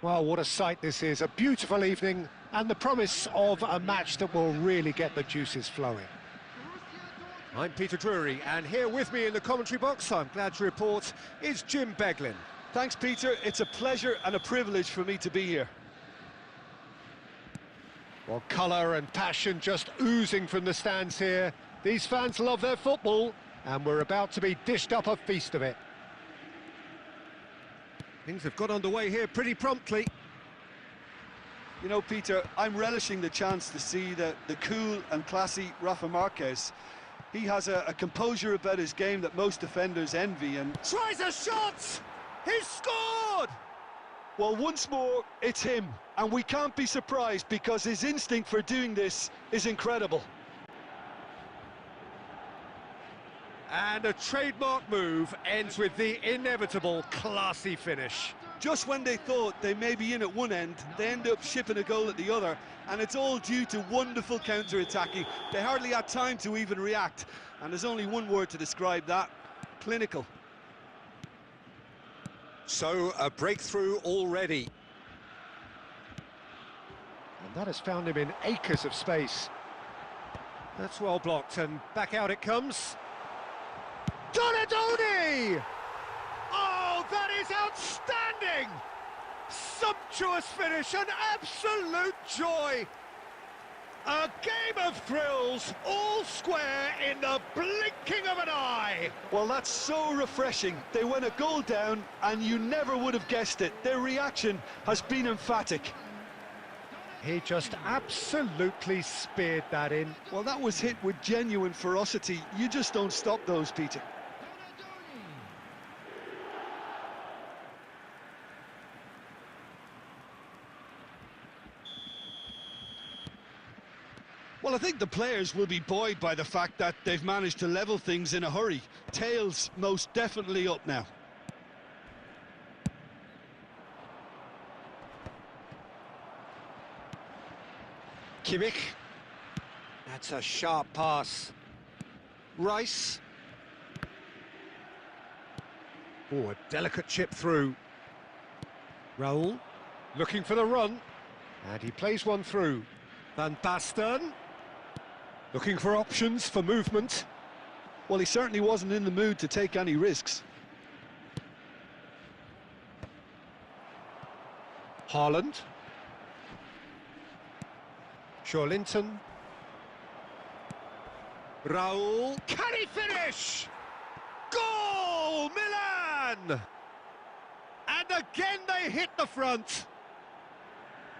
Well, what a sight this is. A beautiful evening and the promise of a match that will really get the juices flowing. I'm Peter Drury, and here with me in the commentary box, I'm glad to report, is Jim Beglin. Thanks, Peter. It's a pleasure and a privilege for me to be here. Well, colour and passion just oozing from the stands here. These fans love their football, and we're about to be dished up a feast of it. Things have got underway here pretty promptly. You know, Peter, I'm relishing the chance to see the cool and classy Rafa Marquez. He has a composure about his game that most defenders envy, and... Tries a shot! He's scored! Well, once more, it's him. And we can't be surprised because his instinct for doing this is incredible. And a trademark move ends with the inevitable classy finish. Just when they thought they may be in at one end, they end up shipping a goal at the other, and it's all due to wonderful counter-attacking. They hardly had time to even react, and there's only one word to describe that: clinical. So, a breakthrough already. And that has found him in acres of space. That's well blocked, and back out it comes. Donadoni! Oh, that is outstanding! Sumptuous finish, an absolute joy! A game of thrills, all square in the blinking of an eye! Well, that's so refreshing. They went a goal down, and you never would have guessed it. Their reaction has been emphatic. He just absolutely speared that in. Well, that was hit with genuine ferocity. You just don't stop those, Peter. Well, I think the players will be buoyed by the fact that they've managed to level things in a hurry. Tails most definitely up now. Kimmich. That's a sharp pass. Rice. Oh, a delicate chip through. Raul looking for the run. And he plays one through. Van Basten. Looking for options for movement. Well, he certainly wasn't in the mood to take any risks. Haaland. Linton. Raul. Can he finish? Goal! Milan! And again they hit the front.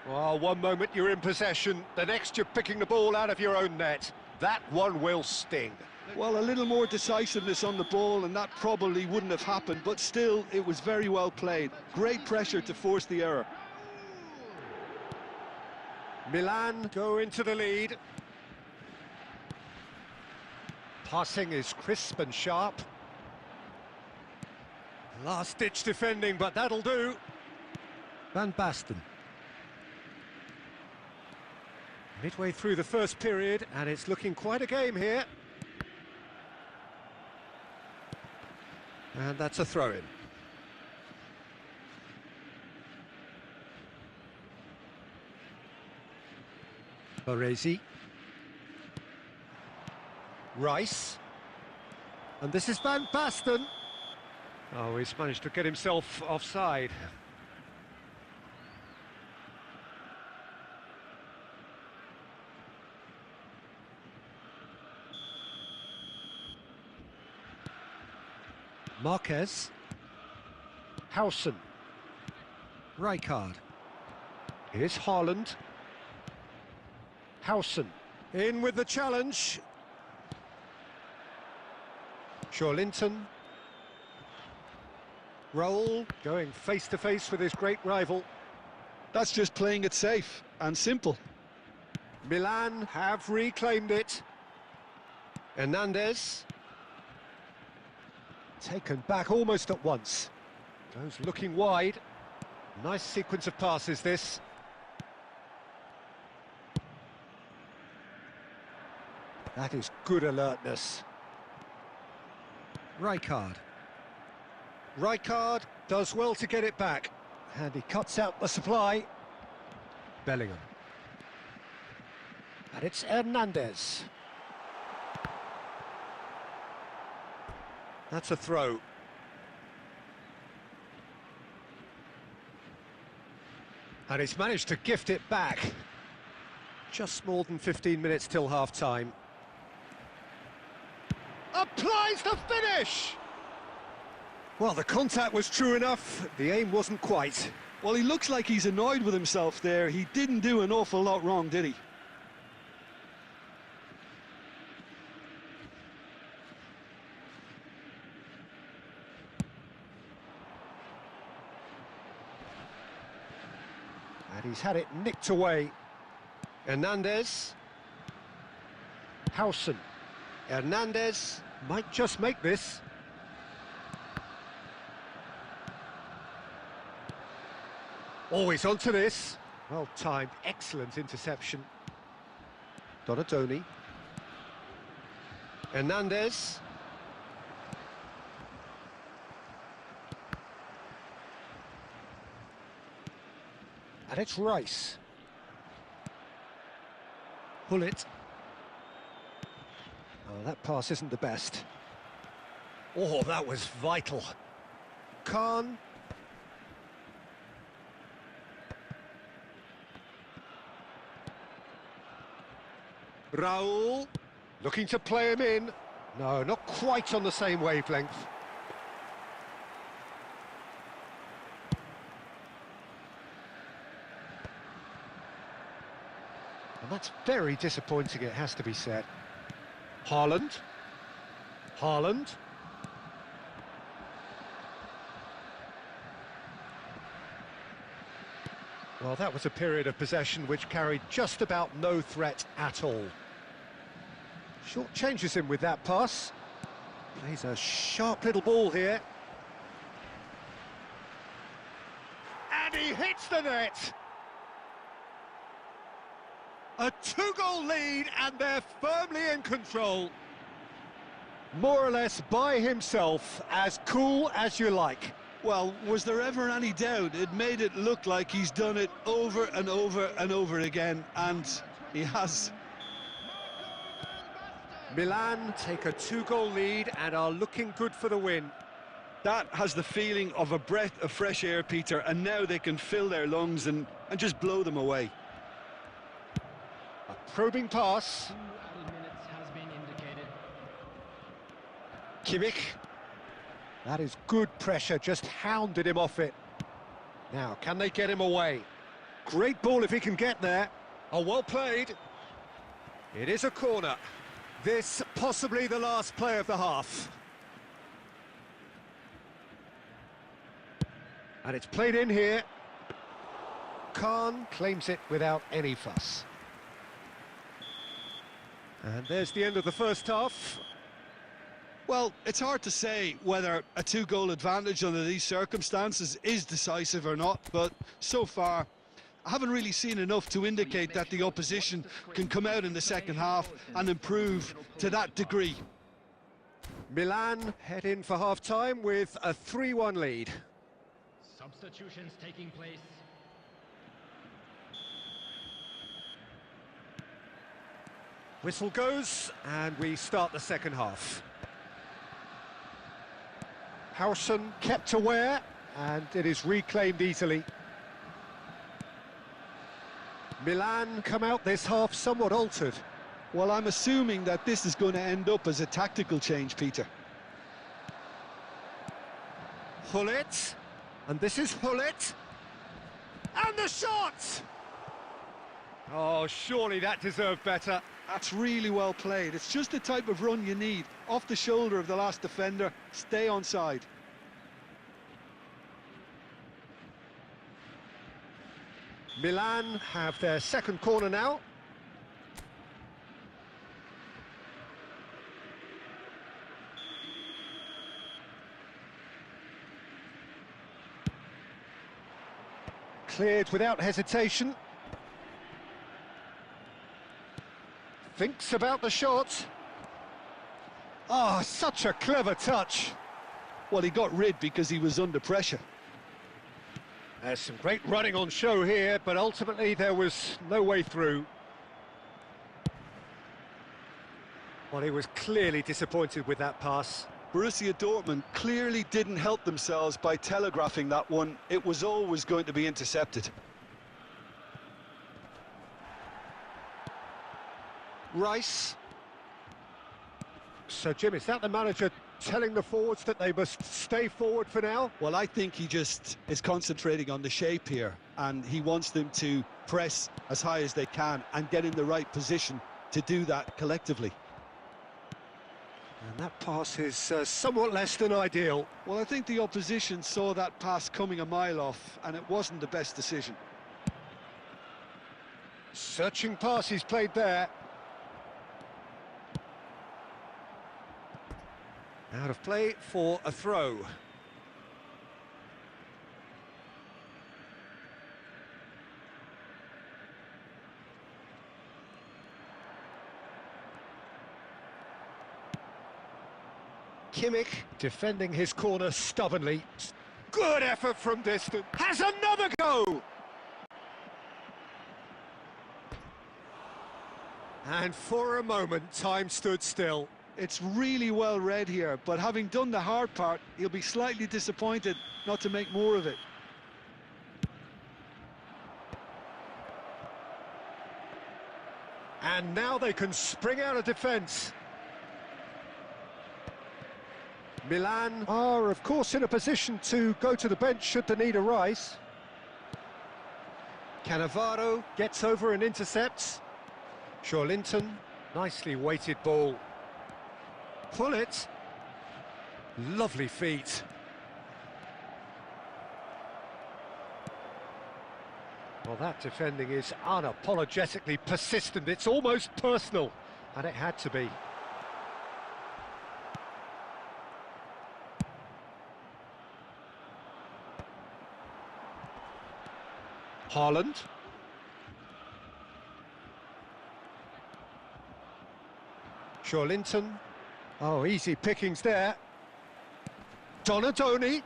Well, one moment you're in possession, the next you're picking the ball out of your own net. That one will sting. Well, a little more decisiveness on the ball, and that probably wouldn't have happened, but still, it was very well played. Great pressure to force the error. Milan go into the lead. Passing is crisp and sharp. Last-ditch defending, but that'll do. Van Basten. Midway through the first period, and it's looking quite a game here. And that's a throw-in. Baresi. Rice. And this is Van Basten. Oh, he's managed to get himself offside. Marquez. Howson. Rijkaard. Here's Haaland. Howson. In with the challenge. Linton. Raul going face-to-face with his great rival. That's just playing it safe and simple. Milan have reclaimed it. Hernandez. Taken back almost at once. Goes looking wide. Nice sequence of passes, this. That is good alertness. Rijkaard. Rijkaard does well to get it back. And he cuts out the supply. Bellingham. And it's Hernandez. That's a throw. And he's managed to gift it back. Just more than 15 minutes till half-time. Applies the finish! Well, the contact was true enough, the aim wasn't quite. Well, he looks like he's annoyed with himself there. He didn't do an awful lot wrong, did he? And he's had it nicked away. Hernandez. Howson. Hernandez might just make this. Always onto this. Well timed, excellent interception. Donatoni. Hernandez. And it's Rice. Pull it. Oh, that pass isn't the best. Oh, that was vital. Khan. Raul. Looking to play him in. No, not quite on the same wavelength. And that's very disappointing, it has to be said. Haaland. Haaland. Well, that was a period of possession which carried just about no threat at all. Short changes him with that pass. Plays a sharp little ball here. And he hits the net! A two-goal lead, and they're firmly in control. More or less by himself, as cool as you like. Well, was there ever any doubt? It made it look like he's done it over and over and over again, and he has. Milan take a two-goal lead and are looking good for the win. That has the feeling of a breath of fresh air, Peter, and now they can fill their lungs and just blow them away. A probing pass. 2 added minutes has been indicated. Kimmich. That is good pressure, just hounded him off it. Now, can they get him away? Great ball if he can get there. Oh, well played. It is a corner. This possibly the last play of the half. And it's played in here. Khan claims it without any fuss. And there's the end of the first half. Well, it's hard to say whether a two-goal advantage under these circumstances is decisive or not, but so far I haven't really seen enough to indicate that the opposition can come out in the second half and improve to that degree. Milan head in for half-time with a 3-1 lead. Substitutions taking place. Whistle goes, and we start the second half. Howson kept aware, and it is reclaimed easily. Milan come out this half somewhat altered. Well, I'm assuming that this is going to end up as a tactical change, Peter. Hullet, and this is Hullet, and the shot! Oh, surely that deserved better. That's really well played. It's just the type of run you need. Off the shoulder of the last defender, stay onside. Milan have their second corner now. Cleared without hesitation. Thinks about the shot. Oh, such a clever touch. Well, he got rid because he was under pressure. There's some great running on show here, but ultimately there was no way through. Well, he was clearly disappointed with that pass. Borussia Dortmund clearly didn't help themselves by telegraphing that one. It was always going to be intercepted. Rice. So, Jim, is that the manager telling the forwards that they must stay forward for now? Well, I think he just is concentrating on the shape here, and he wants them to press as high as they can and get in the right position to do that collectively. And that pass is somewhat less than ideal. Well, I think the opposition saw that pass coming a mile off, and it wasn't the best decision. Searching pass he's played there. Out of play for a throw. Kimmich defending his corner stubbornly. Good effort from distance. Has another go! And for a moment, time stood still. It's really well read here, but having done the hard part, he'll be slightly disappointed not to make more of it. And now they can spring out of defence. Milan are, of course, in a position to go to the bench should they need a rise. Cannavaro gets over and intercepts. Shorlinton, nicely weighted ball. Pull it. Lovely feet. Well, that defending is unapologetically persistent. It's almost personal, and it had to be. Haaland. Shorlinton. Oh, easy pickings there. Donadoni.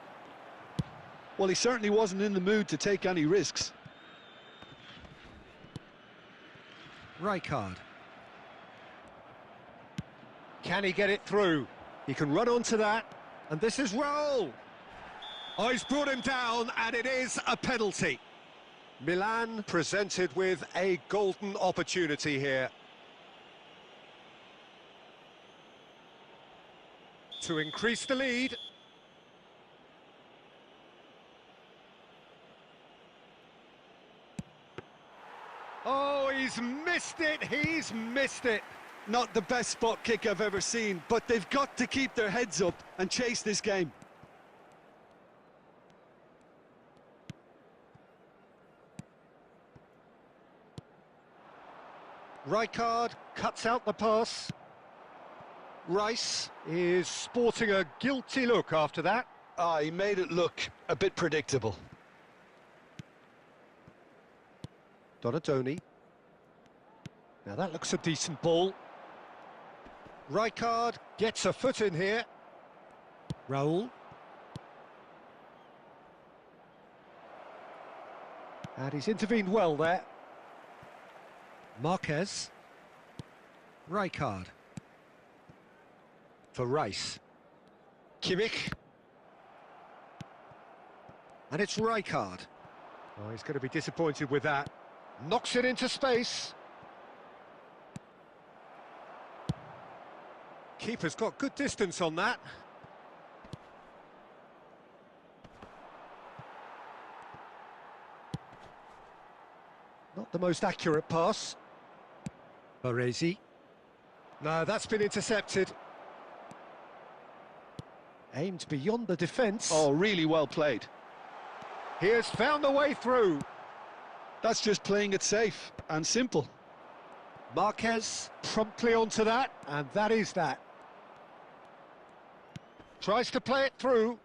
Well, he certainly wasn't in the mood to take any risks. Rijkaard. Can he get it through? He can run onto that, and this is Raul. Oh, he's brought him down, and it is a penalty. Milan presented with a golden opportunity here to increase the lead. Oh, he's missed it, he's missed it. Not the best spot kick I've ever seen, but they've got to keep their heads up and chase this game. Rijkaard cuts out the pass. Rice is sporting a guilty look after that. He made it look a bit predictable. Donadoni. Now that looks a decent ball. Rijkaard gets a foot in here. Raul. And he's intervened well there. Marquez. Rijkaard. For Rice. Kimmich. And it's Rijkaard. Oh, he's going to be disappointed with that. Knocks it into space. Keeper's got good distance on that. Not the most accurate pass. Baresi. No, that's been intercepted. Aimed beyond the defence. Oh, really well played. He has found the way through. That's just playing it safe and simple. Marquez promptly onto that, and that is that. Tries to play it through.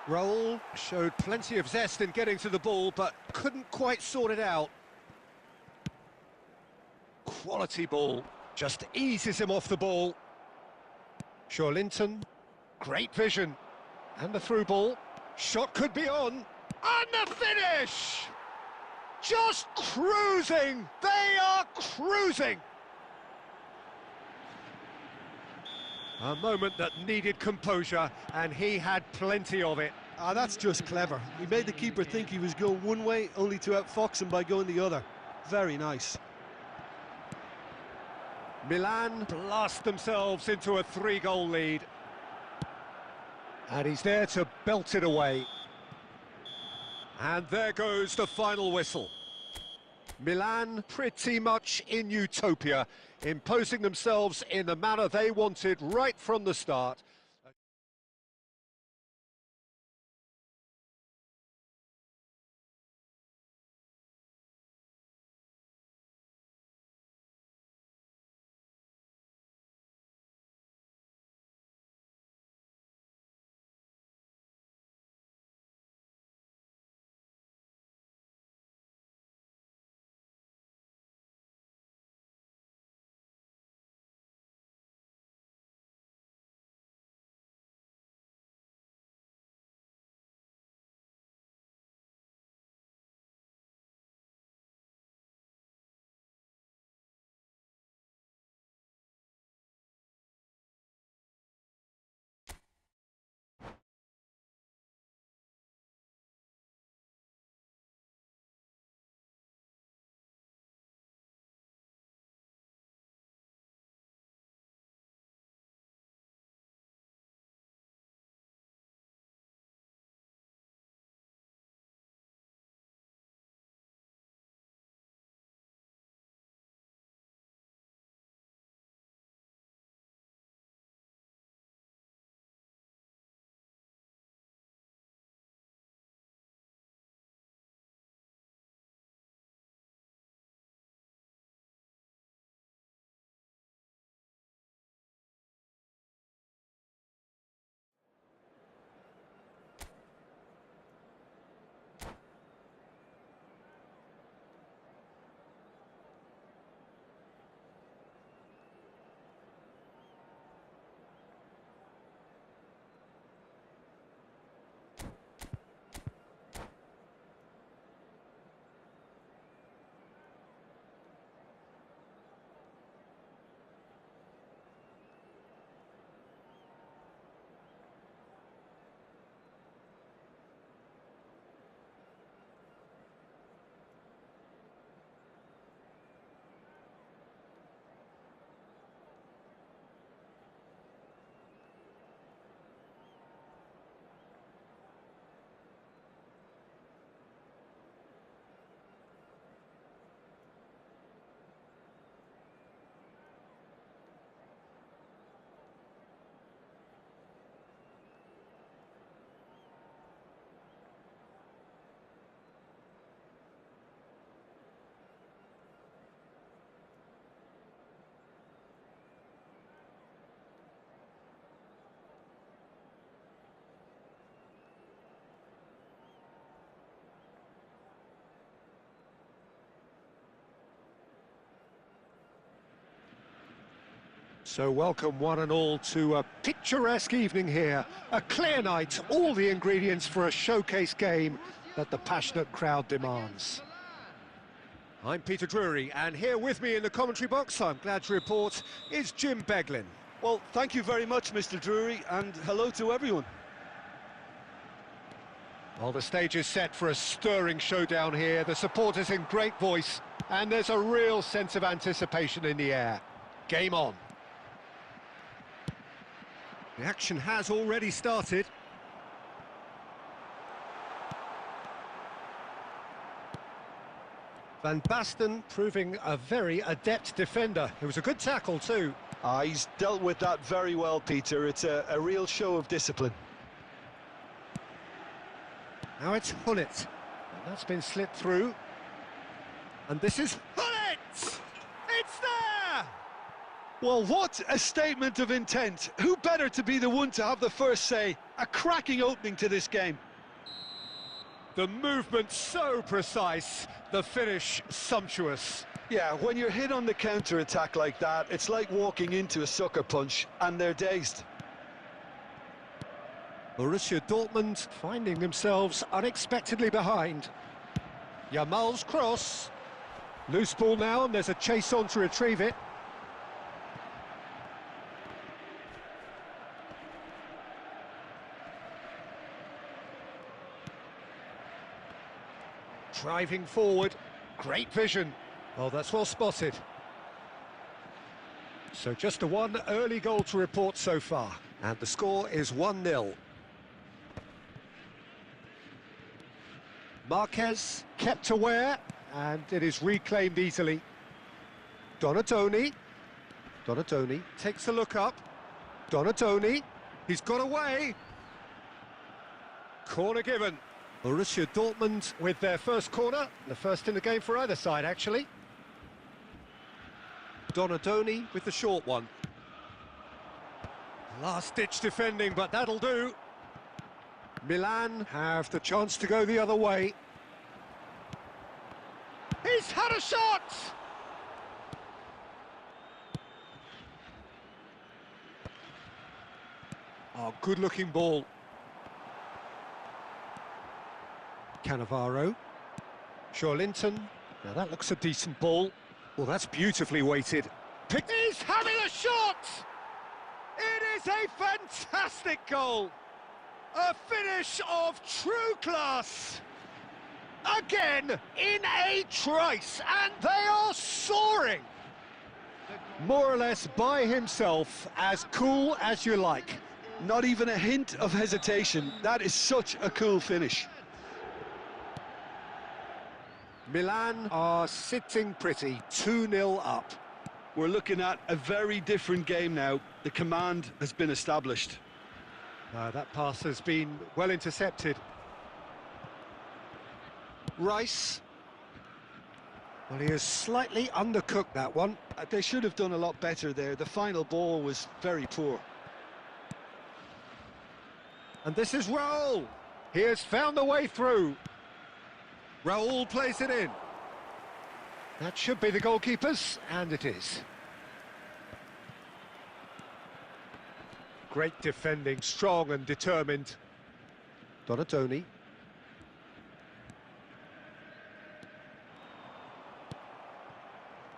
Raul showed plenty of zest in getting to the ball, but couldn't quite sort it out. Quality ball, just eases him off the ball. Shorlinton, great vision. And the through ball. Shot could be on. And the finish! Just cruising! They are cruising! A moment that needed composure, and he had plenty of it. Ah, that's just clever. He made the keeper think he was going one way, only to outfox him by going the other. Very nice. Milan blast themselves into a 3-goal lead. And he's there to belt it away. And there goes the final whistle. Milan pretty much in utopia, imposing themselves in the manner they wanted right from the start. So welcome one and all to a picturesque evening here. A clear night, all the ingredients for a showcase game that the passionate crowd demands. I'm Peter Drury, and here with me in the commentary box, I'm glad to report, is Jim Beglin. Well, thank you very much, Mr. Drury, and hello to everyone. Well, the stage is set for a stirring showdown here. The supporters in great voice, and there's a real sense of anticipation in the air. Game on. The action has already started. Van Basten proving a very adept defender. It was a good tackle too. He's dealt with that very well, Peter. It's a real show of discipline. Now it's Hullet. That's been slipped through. And this is Hullet! It's there! Well, what a statement of intent. Who better to be the one to have the first say? A cracking opening to this game. The movement so precise, the finish sumptuous. Yeah, when you're hit on the counter-attack like that, it's like walking into a sucker punch, and they're dazed. Borussia Dortmund finding themselves unexpectedly behind. Yamal's cross. Loose ball now, and there's a chase on to retrieve it. Driving forward. Great vision. Oh, that's well spotted. So just the one early goal to report so far. And the score is 1-0. Marquez kept aware, and it is reclaimed easily. Donatoni takes a look up. Donatoni, he's got away. Corner given. Borussia Dortmund with their first corner, the first in the game for either side, actually. Donatoni with the short one. Last-ditch defending, but that'll do. Milan have the chance to go the other way. He's had a shot! Oh, good-looking ball. Cannavaro. Joelinton. Now that looks a decent ball. Well, that's beautifully weighted. He's having a shot! It is a fantastic goal! A finish of true class! Again, in a trice, and they are soaring! More or less by himself, as cool as you like. Not even a hint of hesitation. That is such a cool finish. Milan are sitting pretty, 2-0 up. We're looking at a very different game now. The command has been established. That pass has been well intercepted. Rice. Well, he has slightly undercooked that one. They should have done a lot better there. The final ball was very poor. And this is Raul. He has found the way through. Raul plays it in. That should be the goalkeeper's, and it is. Great defending, strong and determined. Donatoni.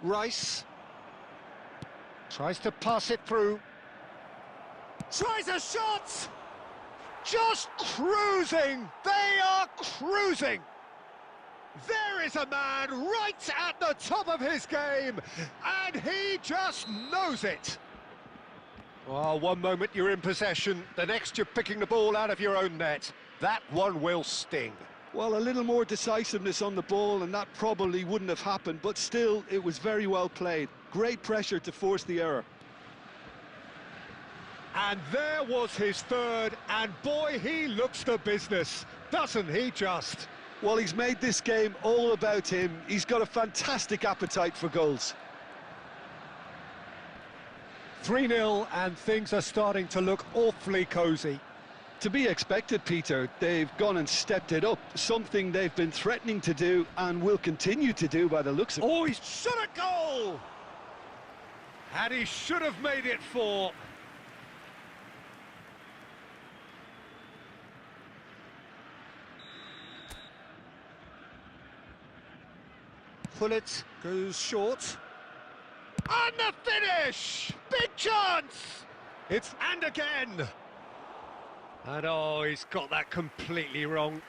Rice. Tries to pass it through. Tries a shot! Just cruising! They are cruising! There is a man right at the top of his game, and he just knows it. Oh, one moment you're in possession, the next you're picking the ball out of your own net. That one will sting. Well, a little more decisiveness on the ball, and that probably wouldn't have happened, but still, it was very well played. Great pressure to force the error. And there was his third, and boy, he looks the business, doesn't he just? Well, he's made this game all about him. He's got a fantastic appetite for goals. 3-0, and things are starting to look awfully cosy. To be expected, Peter. They've gone and stepped it up, something they've been threatening to do and will continue to do by the looks of it. Oh, he's shot a goal! And he should have made it 4. Pullet goes short. And the finish! Big chance! And again! And oh, he's got that completely wrong.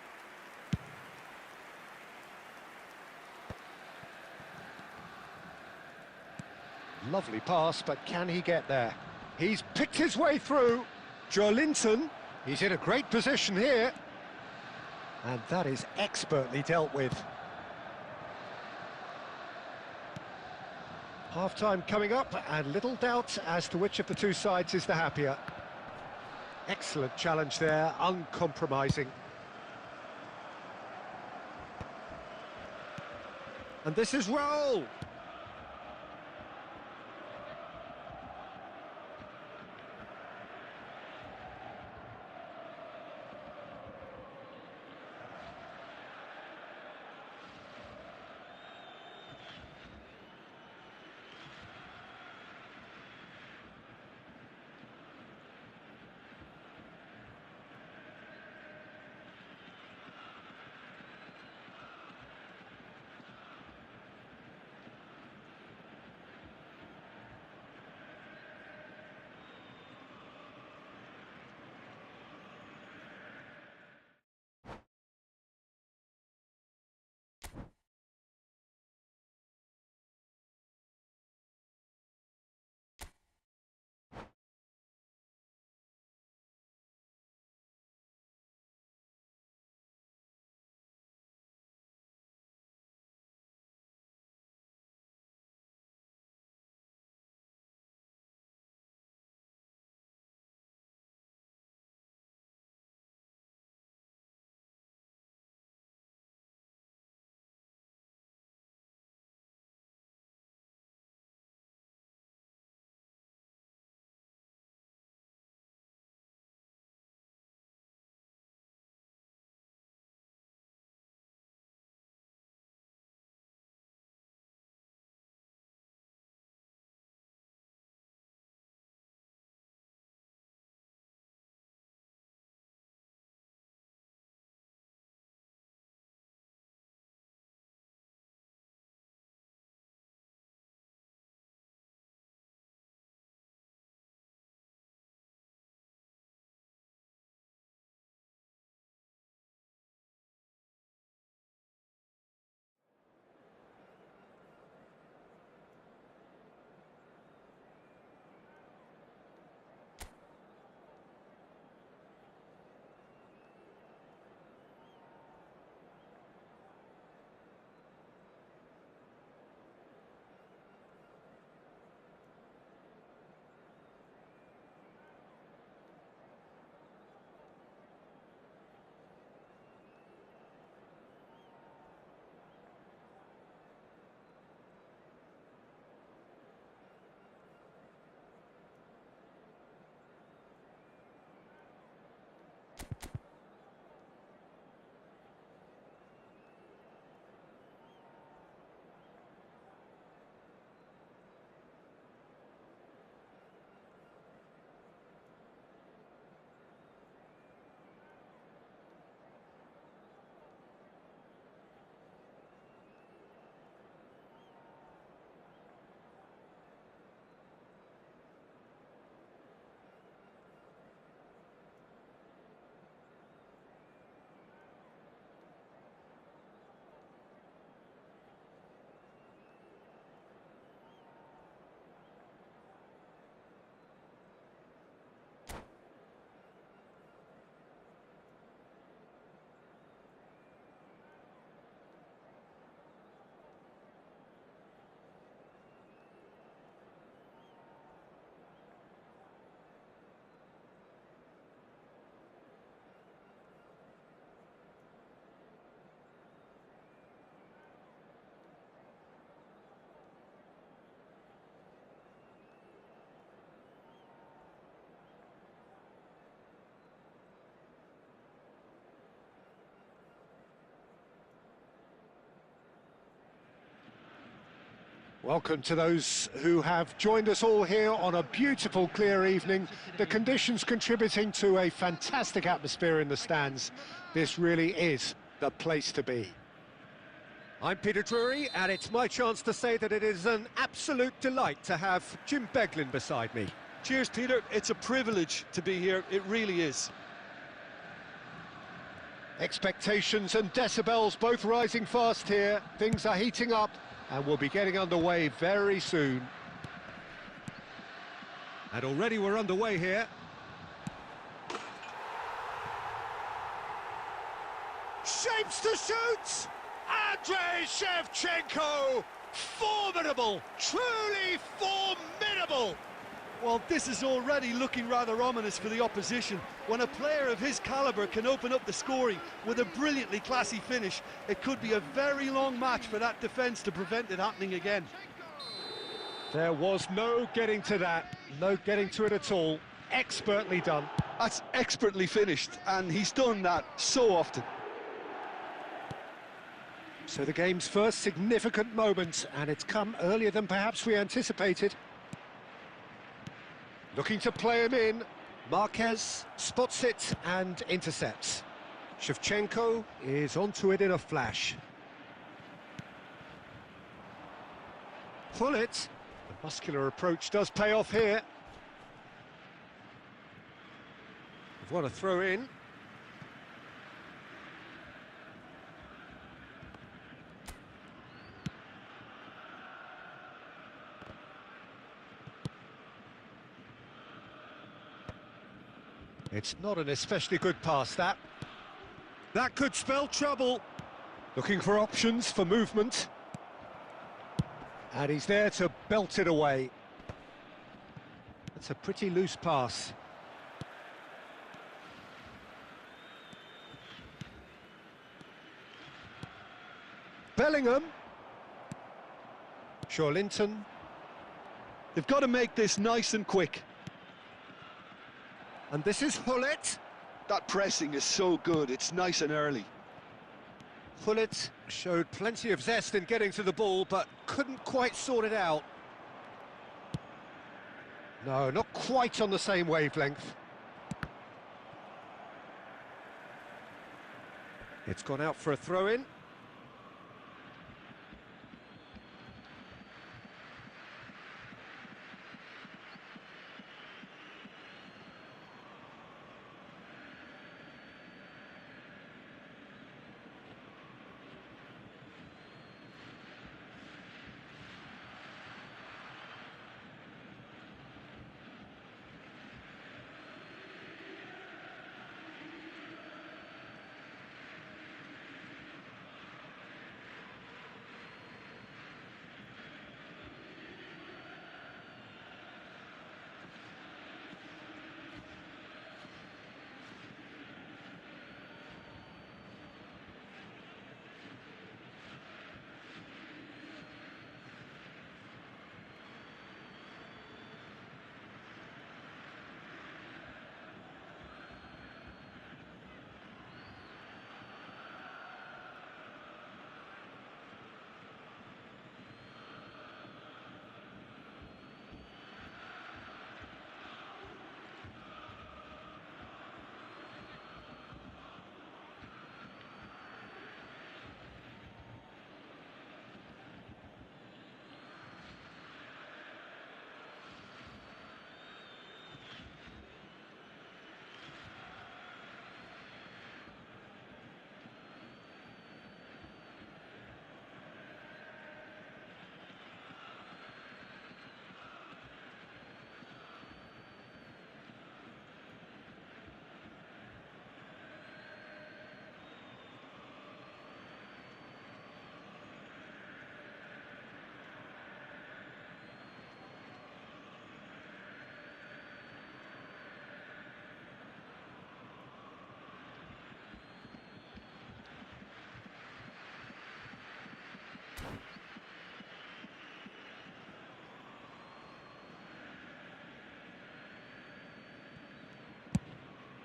Lovely pass, but can he get there? He's picked his way through. Joelinton, he's in a great position here. And that is expertly dealt with. Half-time coming up, and little doubt as to which of the two sides is the happier. Excellent challenge there, uncompromising. And this is Raul. Welcome to those who have joined us all here on a beautiful, clear evening. The conditions contributing to a fantastic atmosphere in the stands. This really is the place to be. I'm Peter Drury, and it's my chance to say that it is an absolute delight to have Jim Beglin beside me. Cheers, Peter. It's a privilege to be here. It really is. Expectations and decibels both rising fast here. Things are heating up, and we'll be getting underway very soon. And already we're underway here. Shapes to shoot! Andrei Shevchenko! Formidable! Truly formidable! Well, this is already looking rather ominous for the opposition. When a player of his calibre can open up the scoring with a brilliantly classy finish, it could be a very long match for that defence to prevent it happening again. There was no getting to that, no getting to it at all. Expertly done. That's expertly finished, and he's done that so often. So the game's first significant moment, and it's come earlier than perhaps we anticipated. Looking to play him in. Marquez spots it and intercepts. Shevchenko is onto it in a flash. Pull it. The muscular approach does pay off here. We've won a throw in. It's not an especially good pass, that. That could spell trouble. Looking for options for movement. And he's there to belt it away. That's a pretty loose pass. Bellingham. Linton. They've got to make this nice and quick. And this is Hullet. That pressing is so good, it's nice and early. Hullet showed plenty of zest in getting to the ball, but couldn't quite sort it out. No, not quite on the same wavelength. It's gone out for a throw-in.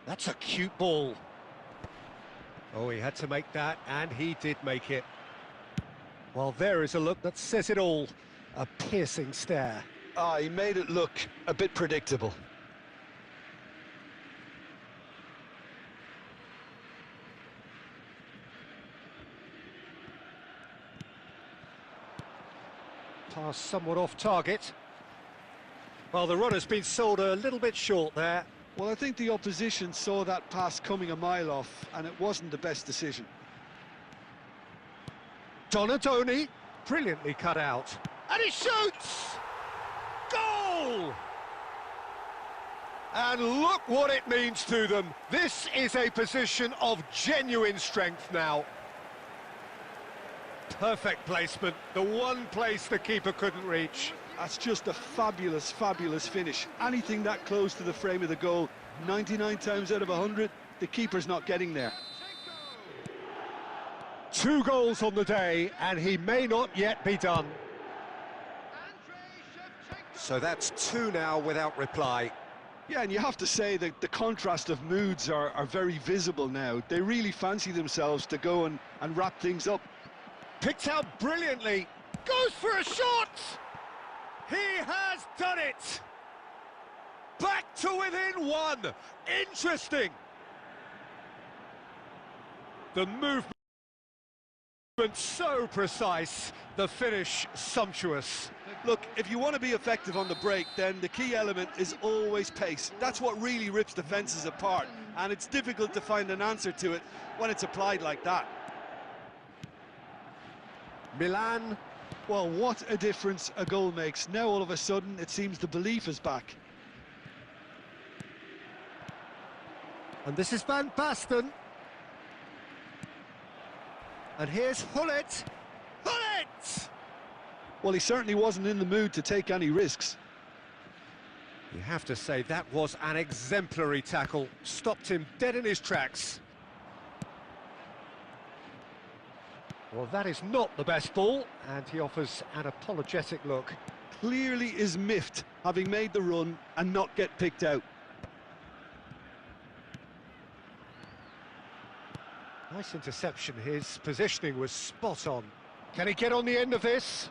That's a cute ball. Oh, he had to make that, and he did make it. Well, there is a look that says it all. A piercing stare. Ah, he made it look a bit predictable. Pass somewhat off target. Well, the runner's been sold a little bit short there. Well, I think the opposition saw that pass coming a mile off, and it wasn't the best decision. Donadoni, brilliantly cut out. And he shoots! Goal! And look what it means to them. This is a position of genuine strength now. Perfect placement, the one place the keeper couldn't reach. That's just a fabulous, fabulous finish. Anything that close to the frame of the goal, 99 times out of 100, the keeper's not getting there. 2 goals on the day, and he may not yet be done. So that's 2 now without reply. Yeah, and you have to say that the contrast of moods are very visible now. They really fancy themselves to go and wrap things up. Picked out brilliantly, goes for a shot! He has done it! Back to within 1! Interesting! The movement so precise, the finish sumptuous. Look, if you want to be effective on the break, then the key element is always pace. That's what really rips defences apart, and it's difficult to find an answer to it when it's applied like that. Milan. Well, what a difference a goal makes. Now all of a sudden it seems the belief is back. And this is Van Basten. And here's Hullet. Hullet! Well, he certainly wasn't in the mood to take any risks. You have to say that was an exemplary tackle. Stopped him dead in his tracks. Well, that is not the best ball, and he offers an apologetic look. Clearly is miffed, having made the run and not get picked out. Nice interception, his positioning was spot on. Can he get on the end of this?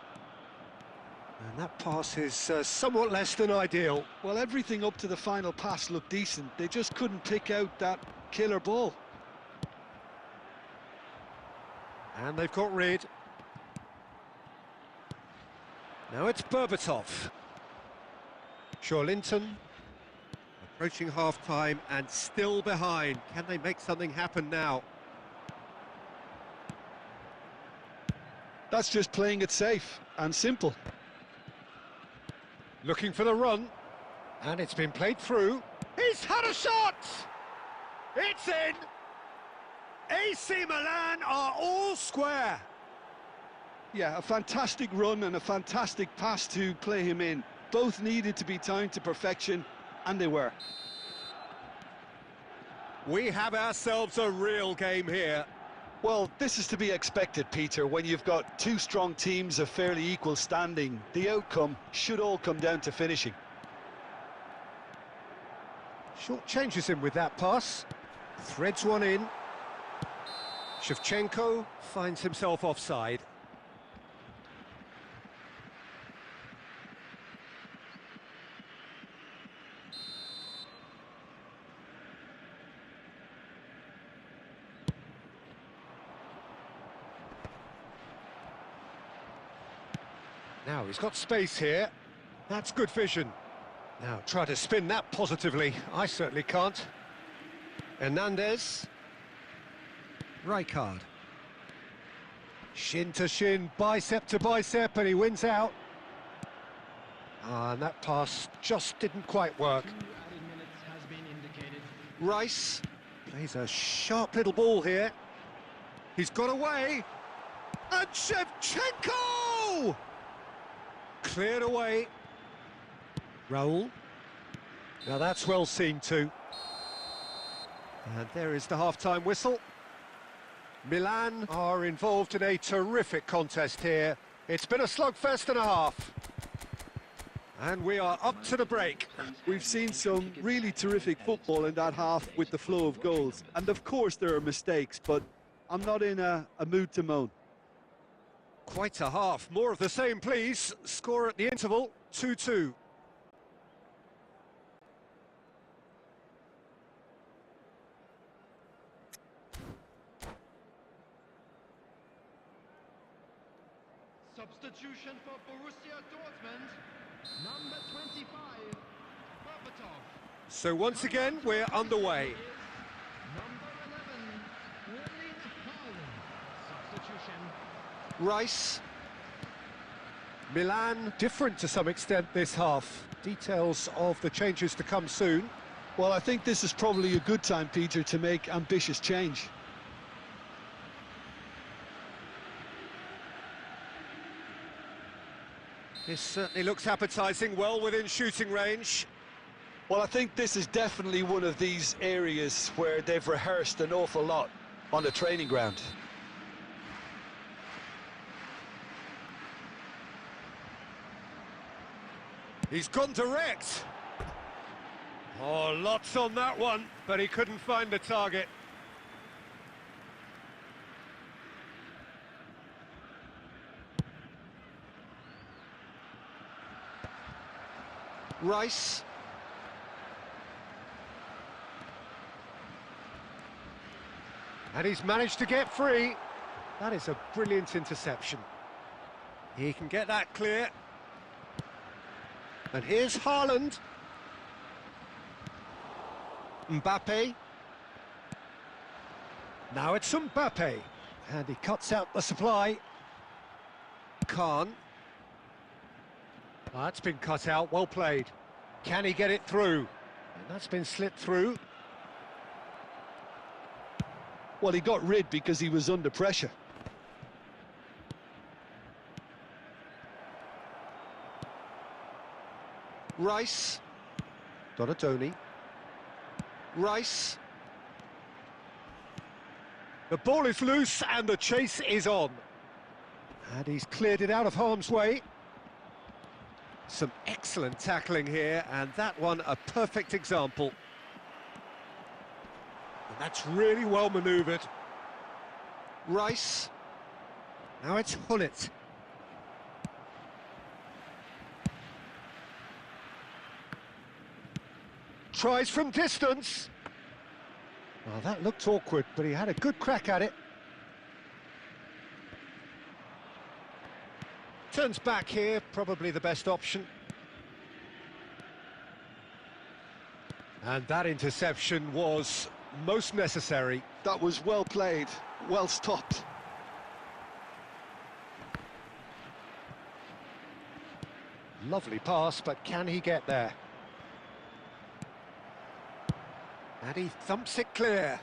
And that pass is somewhat less than ideal. Well, everything up to the final pass looked decent. They just couldn't pick out that killer ball. And they've got rid. Now it's Berbatov. Shorlinton approaching half-time and still behind. Can they make something happen now? That's just playing it safe and simple. Looking for the run. And it's been played through. He's had a shot! It's in! AC Milan are all square. Yeah, a fantastic run and a fantastic pass to play him in. Both needed to be timed to perfection, and they were. We have ourselves a real game here. Well, this is to be expected, Peter, when you've got two strong teams of fairly equal standing. The outcome should all come down to finishing. Short changes him with that pass. Threads one in. Shevchenko finds himself offside. Now he's got space here. That's good vision. Now try to spin that positively. I certainly can't. Hernandez. Rijkaard. Shin to shin, bicep to bicep, and he wins out. And that pass just didn't quite work. Rice plays a sharp little ball here. He's got away. And Shevchenko! Cleared away. Raul. Now that's well seen too. And there is the half-time whistle. Milan are involved in a terrific contest here. It's been a slugfest and a half. And we are up to the break. We've seen some really terrific football in that half with the flow of goals. And of course there are mistakes, but I'm not in a mood to moan. Quite a half. More of the same, please. Score at the interval, 2-2. Substitution for Borussia Dortmund, number 25, Berbatov. So once again, we're underway. Number 11, Erling Haaland. Substitution. Rice. Milan, different to some extent this half. Details of the changes to come soon. Well, I think this is probably a good time, Peter, to make ambitious change. This certainly looks appetising, well within shooting range. Well, I think this is definitely one of these areas where they've rehearsed an awful lot on the training ground. He's gone direct. Oh, lots on that one, but he couldn't find the target. Rice. And he's managed to get free. That is a brilliant interception. He can get that clear. And here's Haaland. Mbappe. Now it's Mbappe. And he cuts out the supply. Khan. Oh, that's been cut out, well played. Can he get it through? And that's been slipped through. Well, he got rid because he was under pressure. Rice. Donatoni. Rice. The ball is loose and the chase is on. And he's cleared it out of harm's way. Some excellent tackling here, and that one a perfect example. And that's really well manoeuvred. Rice. Now it's Hullet. Tries from distance. Well, that looked awkward, but he had a good crack at it. Turns back here, probably the best option. And that interception was most necessary. That was well played, well stopped. Lovely pass, but can he get there? And he thumps it clear.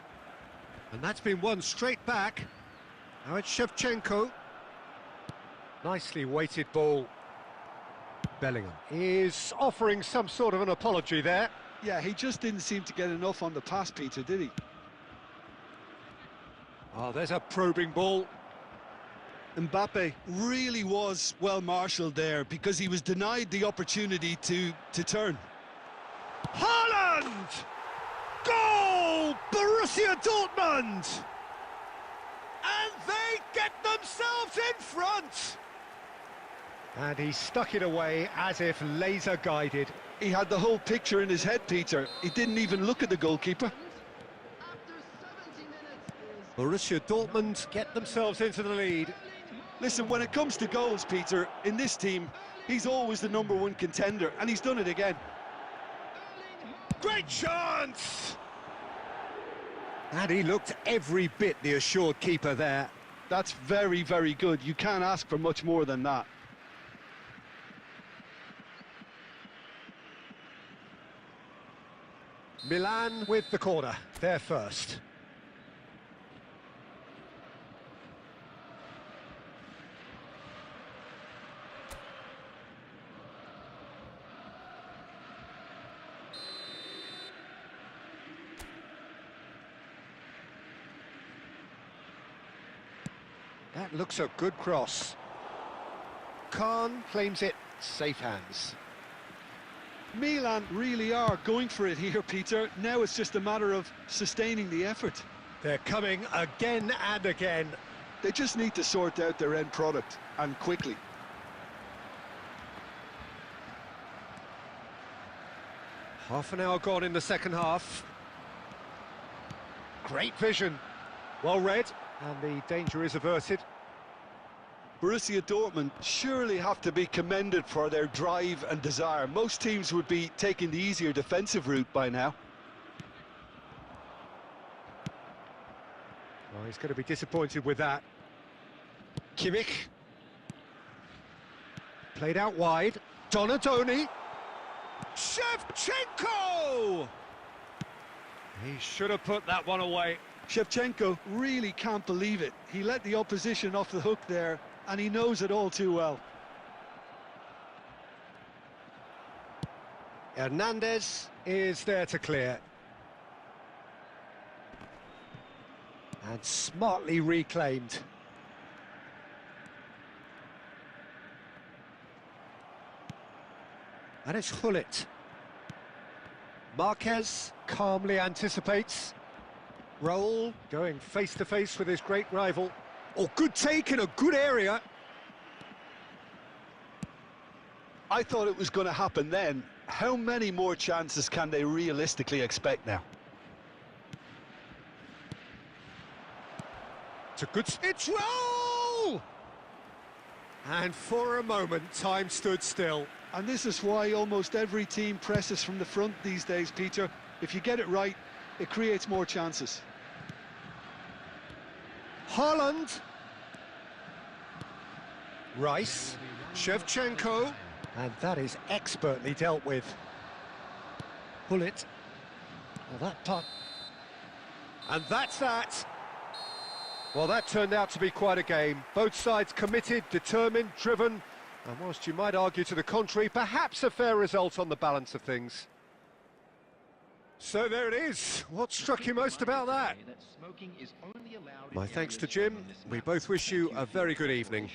And that's been won straight back. Now it's Shevchenko. Nicely weighted ball. Bellingham is offering some sort of an apology there. Yeah, he just didn't seem to get enough on the pass, Peter, did he? Oh, there's a probing ball. Mbappe really was well marshalled there because he was denied the opportunity to turn. Haaland! Goal! Borussia Dortmund! And they get themselves in front! And he stuck it away as if laser guided. He had the whole picture in his head, Peter. He didn't even look at the goalkeeper. Borussia Dortmund get themselves into the lead. Listen, when it comes to goals, Peter, in this team, he's always the #1 contender, and he's done it again. Great chance! And he looked every bit the assured keeper there. That's very, very good. You can't ask for much more than that. Milan with the corner, they're first. That looks a good cross. Khan claims it, safe hands. Milan really are going for it here, Peter. Now it's just a matter of sustaining the effort. They're coming again and again. They just need to sort out their end product, and quickly. Half an hour gone in the second half. Great vision. Well read, and the danger is averted. Borussia Dortmund surely have to be commended for their drive and desire. Most teams would be taking the easier defensive route by now. Oh, he's going to be disappointed with that. Kimmich. Played out wide. Donadoni. Shevchenko! He should have put that one away. Shevchenko really can't believe it. He let the opposition off the hook there, and he knows it all too well. Hernandez is there to clear. And smartly reclaimed. And it's Hullet. Marquez calmly anticipates. Raul going face-to-face with his great rival. Oh, good take in a good area. I thought it was going to happen then. How many more chances can they realistically expect now? It's a good... It's Raul! And for a moment, time stood still. And this is why almost every team presses from the front these days, Peter. If you get it right, it creates more chances. Haaland. Rice. Shevchenko. And that is expertly dealt with. Hullet. Well, that punt. And that's that. Well, that turned out to be quite a game. Both sides committed, determined, driven. And whilst you might argue to the contrary, perhaps a fair result on the balance of things. So there it is. What struck you most about that? My thanks to Jim. We both wish you a very good evening.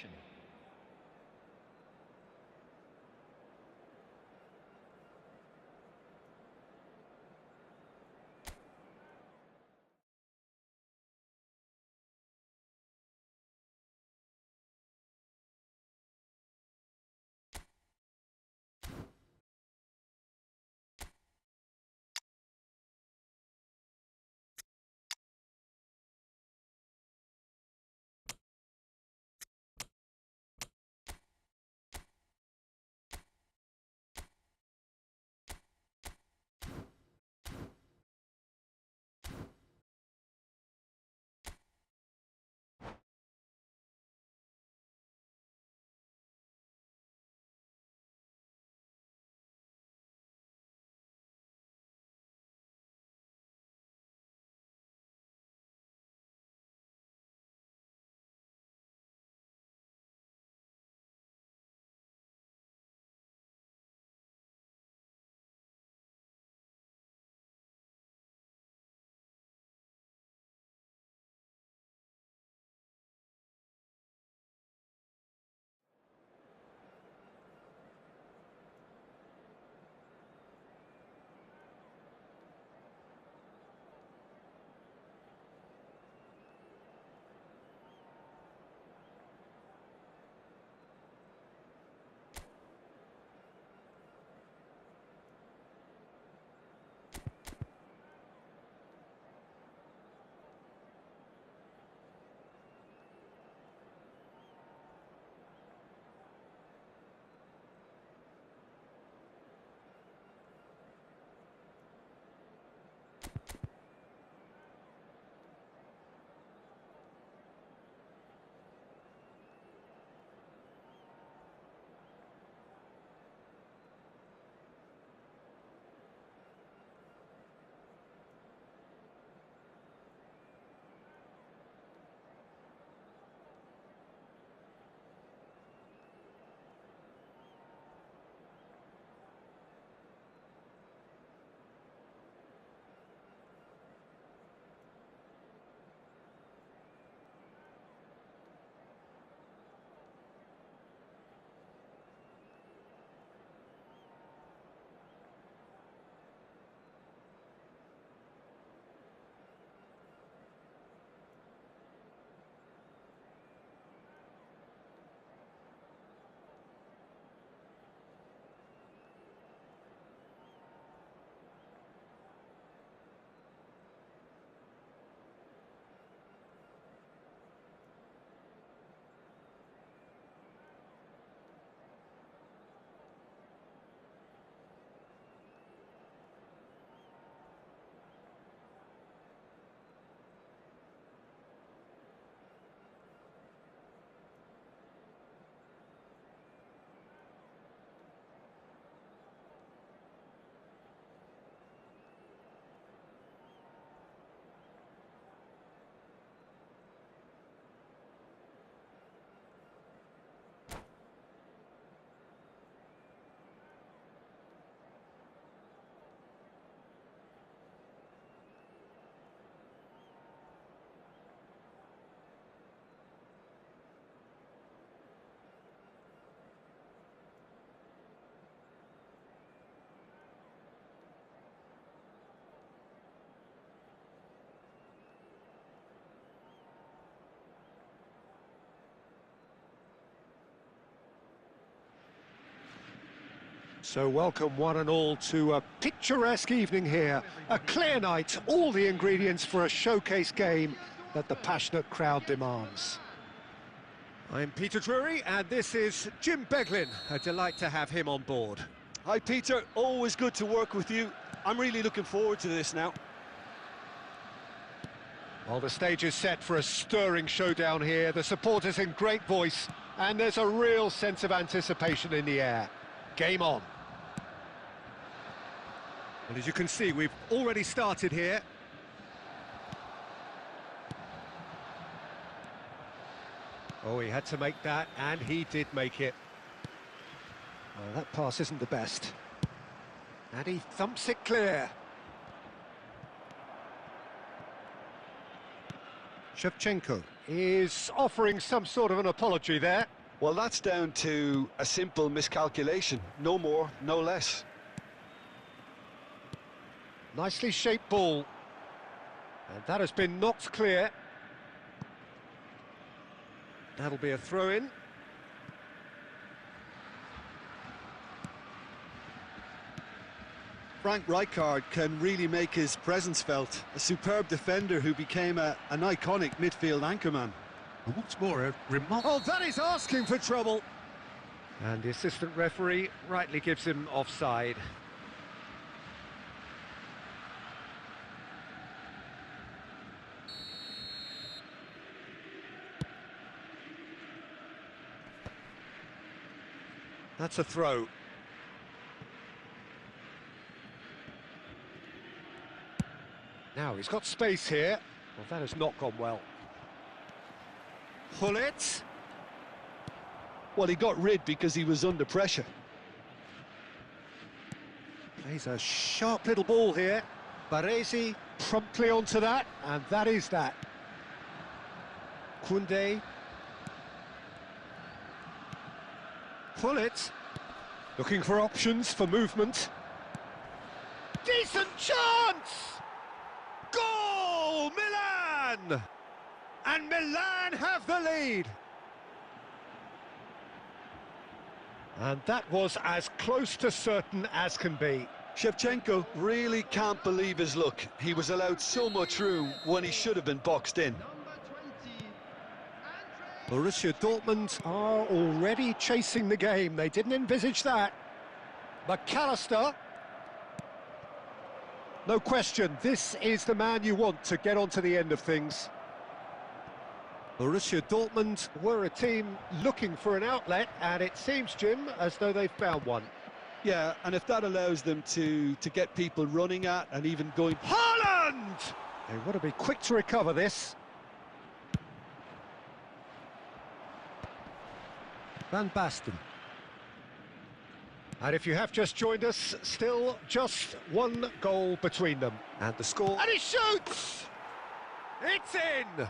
So welcome one and all to a picturesque evening here. A clear night, all the ingredients for a showcase game that the passionate crowd demands. I'm Peter Drury and this is Jim Beglin. A delight to have him on board. Hi Peter, always good to work with you. I'm really looking forward to this now. Well, the stage is set for a stirring showdown here. The supporters in great voice and there's a real sense of anticipation in the air. Game on. Well, as you can see, we've already started here. Oh, he had to make that, and he did make it. Well, that pass isn't the best. And he thumps it clear. Shevchenko is offering some sort of an apology there. Well, that's down to a simple miscalculation. No more, no less. Nicely shaped ball. And that has been knocked clear. That'll be a throw-in. Frank Rijkaard can really make his presence felt. A superb defender who became an iconic midfield anchorman. And what's more, a remarkable... Oh, that is asking for trouble! And the assistant referee rightly gives him offside. That's a throw. Now he's got space here. Well, that has not gone well. Pull it. Well, he got rid because he was under pressure. Plays a sharp little ball here. Baresi promptly onto that, and that is that. Koundé. Pull it. Looking for options for movement. Decent chance! Goal! Milan! And Milan have the lead. And that was as close to certain as can be. Shevchenko really can't believe his luck. He was allowed so much room when he should have been boxed in. Borussia Dortmund are already chasing the game. They didn't envisage that. McAllister. No question, this is the man you want to get onto the end of things. Borussia Dortmund were a team looking for an outlet, and it seems, Jim, as though they've found one. Yeah, and if that allows them to get people running at and even going... Haaland! They want to be quick to recover this. Van Basten. And if you have just joined us, still just one goal between them. And the score... And he shoots! It's in!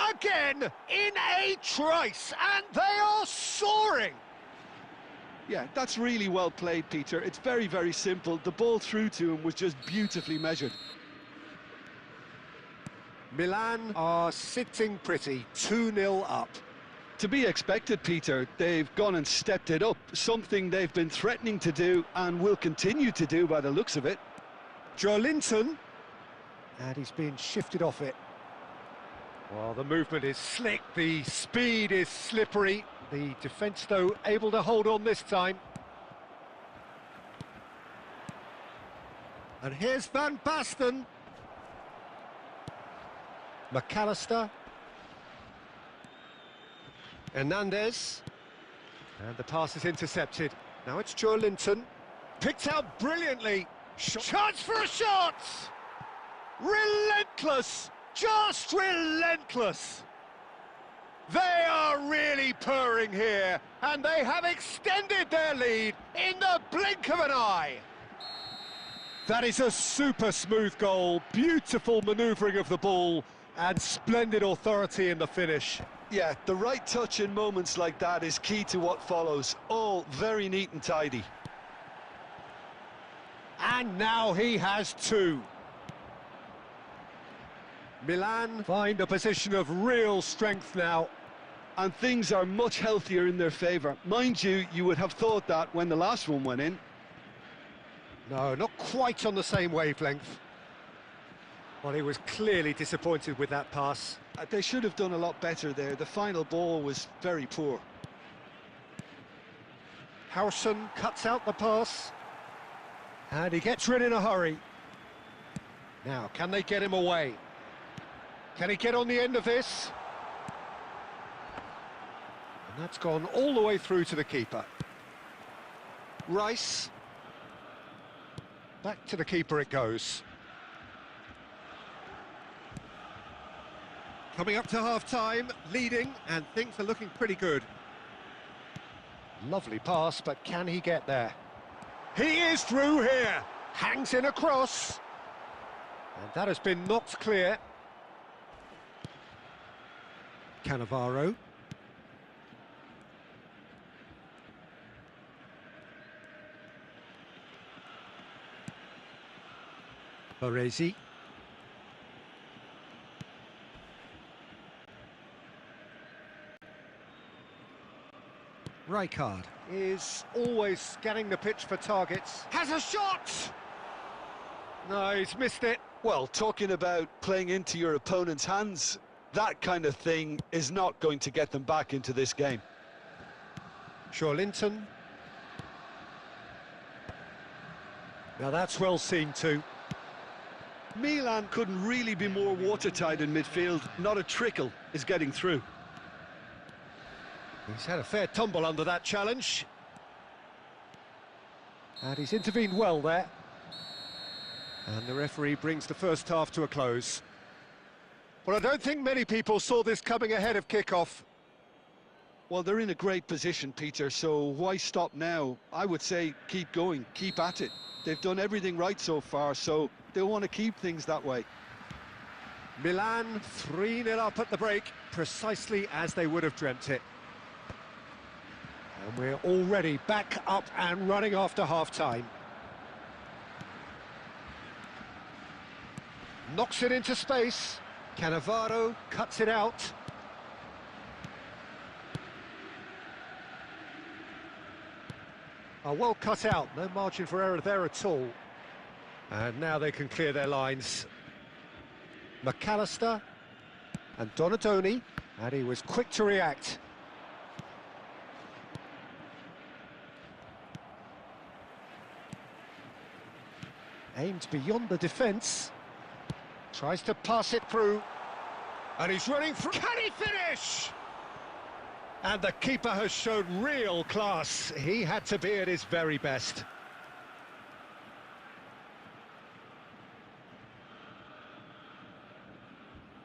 Again, in a trice, and they are soaring! Yeah, that's really well played, Peter. It's very, very simple. The ball through to him was just beautifully measured. Milan are sitting pretty, 2-0 up. To be expected, Peter. They've gone and stepped it up, something they've been threatening to do and will continue to do by the looks of it. Joelinton, and he's been shifted off it. Well, the movement is slick, the speed is slippery. The defence, though, able to hold on this time. And here's Van Basten. McAllister. Hernandez. And the pass is intercepted. Now it's Joelinton. Picked out brilliantly. Chance for a shot! Relentless! Just relentless! They are really purring here, and they have extended their lead in the blink of an eye. That is a super smooth goal, beautiful manoeuvring of the ball, and splendid authority in the finish. Yeah, the right touch in moments like that is key to what follows. All very neat and tidy. And now he has two. Milan find a position of real strength now. and things are much healthier in their favour. Mind you, you would have thought that when the last one went in. No, not quite on the same wavelength. Well, he was clearly disappointed with that pass. They should have done a lot better there. The final ball was very poor. Howson cuts out the pass. And he gets rid in a hurry. Now, can they get him away? Can he get on the end of this? And that's gone all the way through to the keeper. Rice. Back to the keeper it goes. Coming up to half-time, leading, and things are looking pretty good. Lovely pass, but can he get there? He is through here! Hangs in a cross. And that has been knocked clear. Cannavaro. Baresi. Rijkaard is always scanning the pitch for targets. Has a shot! No, he's missed it. Well, talking about playing into your opponent's hands, that kind of thing is not going to get them back into this game. Linton. Now that's well seen too. Milan couldn't really be more watertight in midfield. Not a trickle is getting through. He's had a fair tumble under that challenge. And he's intervened well there. And the referee brings the first half to a close. Well, I don't think many people saw this coming ahead of kickoff. Well, they're in a great position, Peter, so why stop now? I would say keep going, keep at it. They've done everything right so far, so they'll want to keep things that way. Milan 3-0 up at the break, precisely as they would have dreamt it. And we're already back up and running after half-time. Knocks it into space. Cannavaro cuts it out. Well cut out, no margin for error there at all. And now they can clear their lines. McAllister and Donadoni, and he was quick to react. Aimed beyond the defence. Tries to pass it through. And he's running through. Can he finish? And the keeper has shown real class. He had to be at his very best.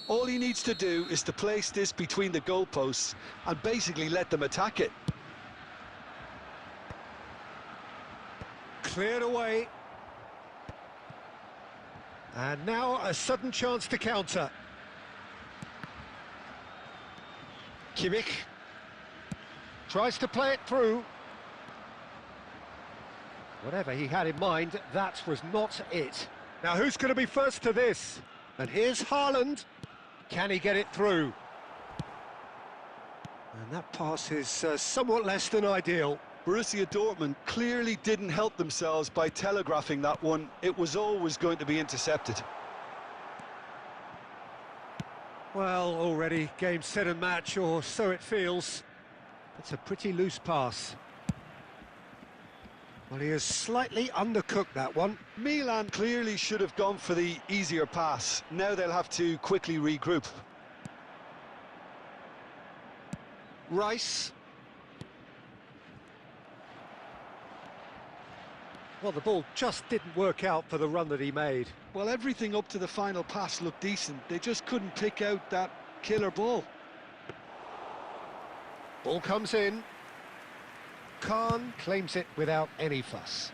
All he needs to do is to place this between the goalposts and basically let them attack it. Cleared away. And now a sudden chance to counter. Kimmich tries to play it through. Whatever he had in mind, that was not it. Now who's going to be first to this? And here's Haaland. Can he get it through? And that pass is somewhat less than ideal. Borussia Dortmund clearly didn't help themselves by telegraphing that one. It was always going to be intercepted. Well, already game, set and match, or so it feels. It's a pretty loose pass. Well, he has slightly undercooked that one. Milan clearly should have gone for the easier pass. Now they'll have to quickly regroup. Rice. Well, the ball just didn't work out for the run that he made. Well, everything up to the final pass looked decent. They just couldn't pick out that killer ball. Ball comes in. Khan claims it without any fuss.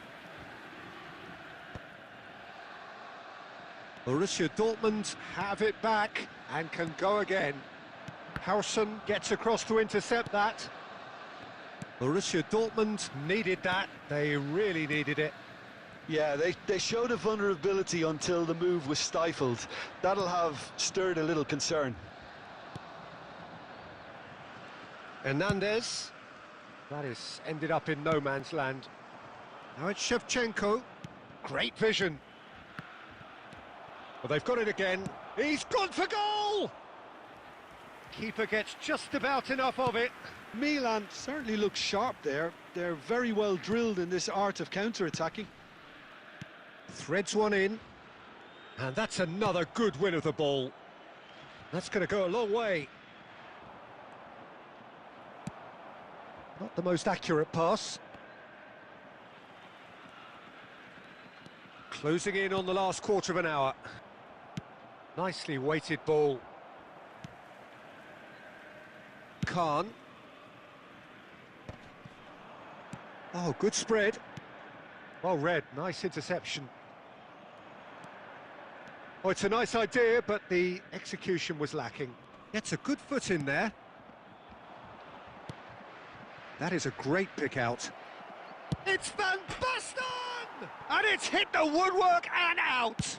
Borussia Dortmund have it back and can go again. Howson gets across to intercept that. Borussia Dortmund needed that. They really needed it. Yeah, they showed a vulnerability until the move was stifled. That'll have stirred a little concern. Hernandez. That is ended up in no man's land. Now it's Shevchenko. Great vision. Well, they've got it again. He's gone for goal! Keeper gets just about enough of it. Milan certainly looks sharp there. They're very well drilled in this art of counter-attacking. Threads one in. And that's another good win of the ball. That's going to go a long way. Not the most accurate pass. Closing in on the last quarter of an hour. Nicely weighted ball. Khan. Oh, good spread. Well read, nice interception. Oh, it's a nice idea, but the execution was lacking. Gets a good foot in there. That is a great pick out. It's Van Basten! And it's hit the woodwork and out!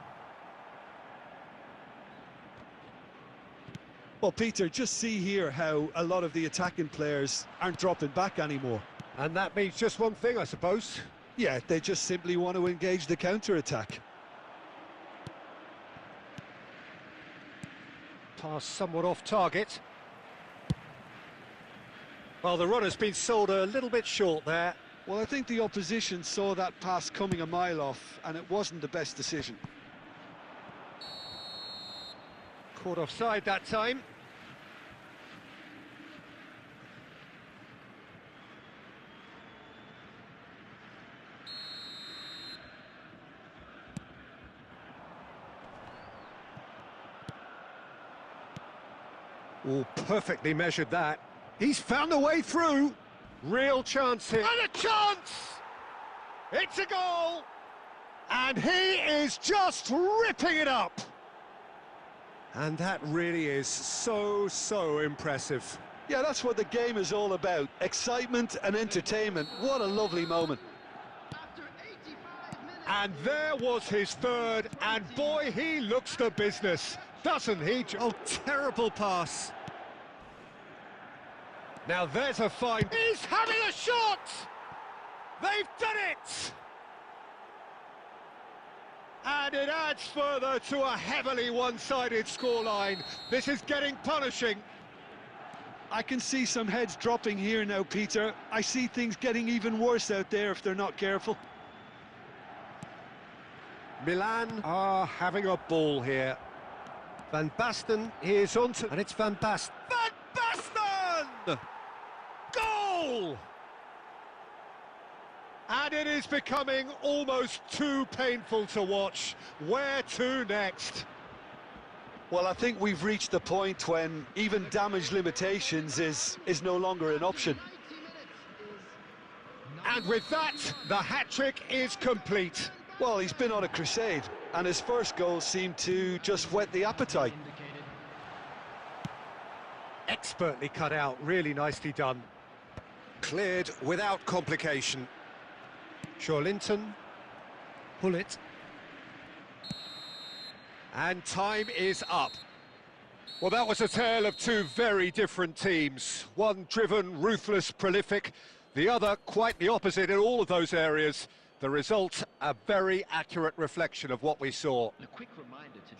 Well, Peter, just see here how a lot of the attacking players aren't dropping back anymore. And that means just one thing, I suppose. Yeah, they just simply want to engage the counter-attack. Pass somewhat off target. Well, the runner's been sold a little bit short there. Well, I think the opposition saw that pass coming a mile off, and it wasn't the best decision. Caught offside that time. Oh, perfectly measured that. He's found a way through. Real chance here. And a chance! It's a goal! And he is just ripping it up. And that really is so impressive. Yeah, that's what the game is all about. Excitement and entertainment. What a lovely moment. And there was his third, and boy, he looks the business, doesn't he? Oh, terrible pass. Now there's a fine. He's having a shot! They've done it! And it adds further to a heavily one-sided scoreline. This is getting punishing. I can see some heads dropping here now, Peter. I see things getting even worse out there if they're not careful. Milan are having a ball here. Van Basten is on to... And it's Van Basten. Van Basten! Goal! And it is becoming almost too painful to watch. Where to next? Well, I think we've reached the point when even damage limitations is no longer an option. And with that, the hat-trick is complete. Well, he's been on a crusade, and his first goal seemed to just whet the appetite. Expertly cut out, really nicely done. Cleared without complication. Linton, pull it. And time is up. Well, that was a tale of two very different teams. One driven, ruthless, prolific. The other quite the opposite in all of those areas. The result, a very accurate reflection of what we saw.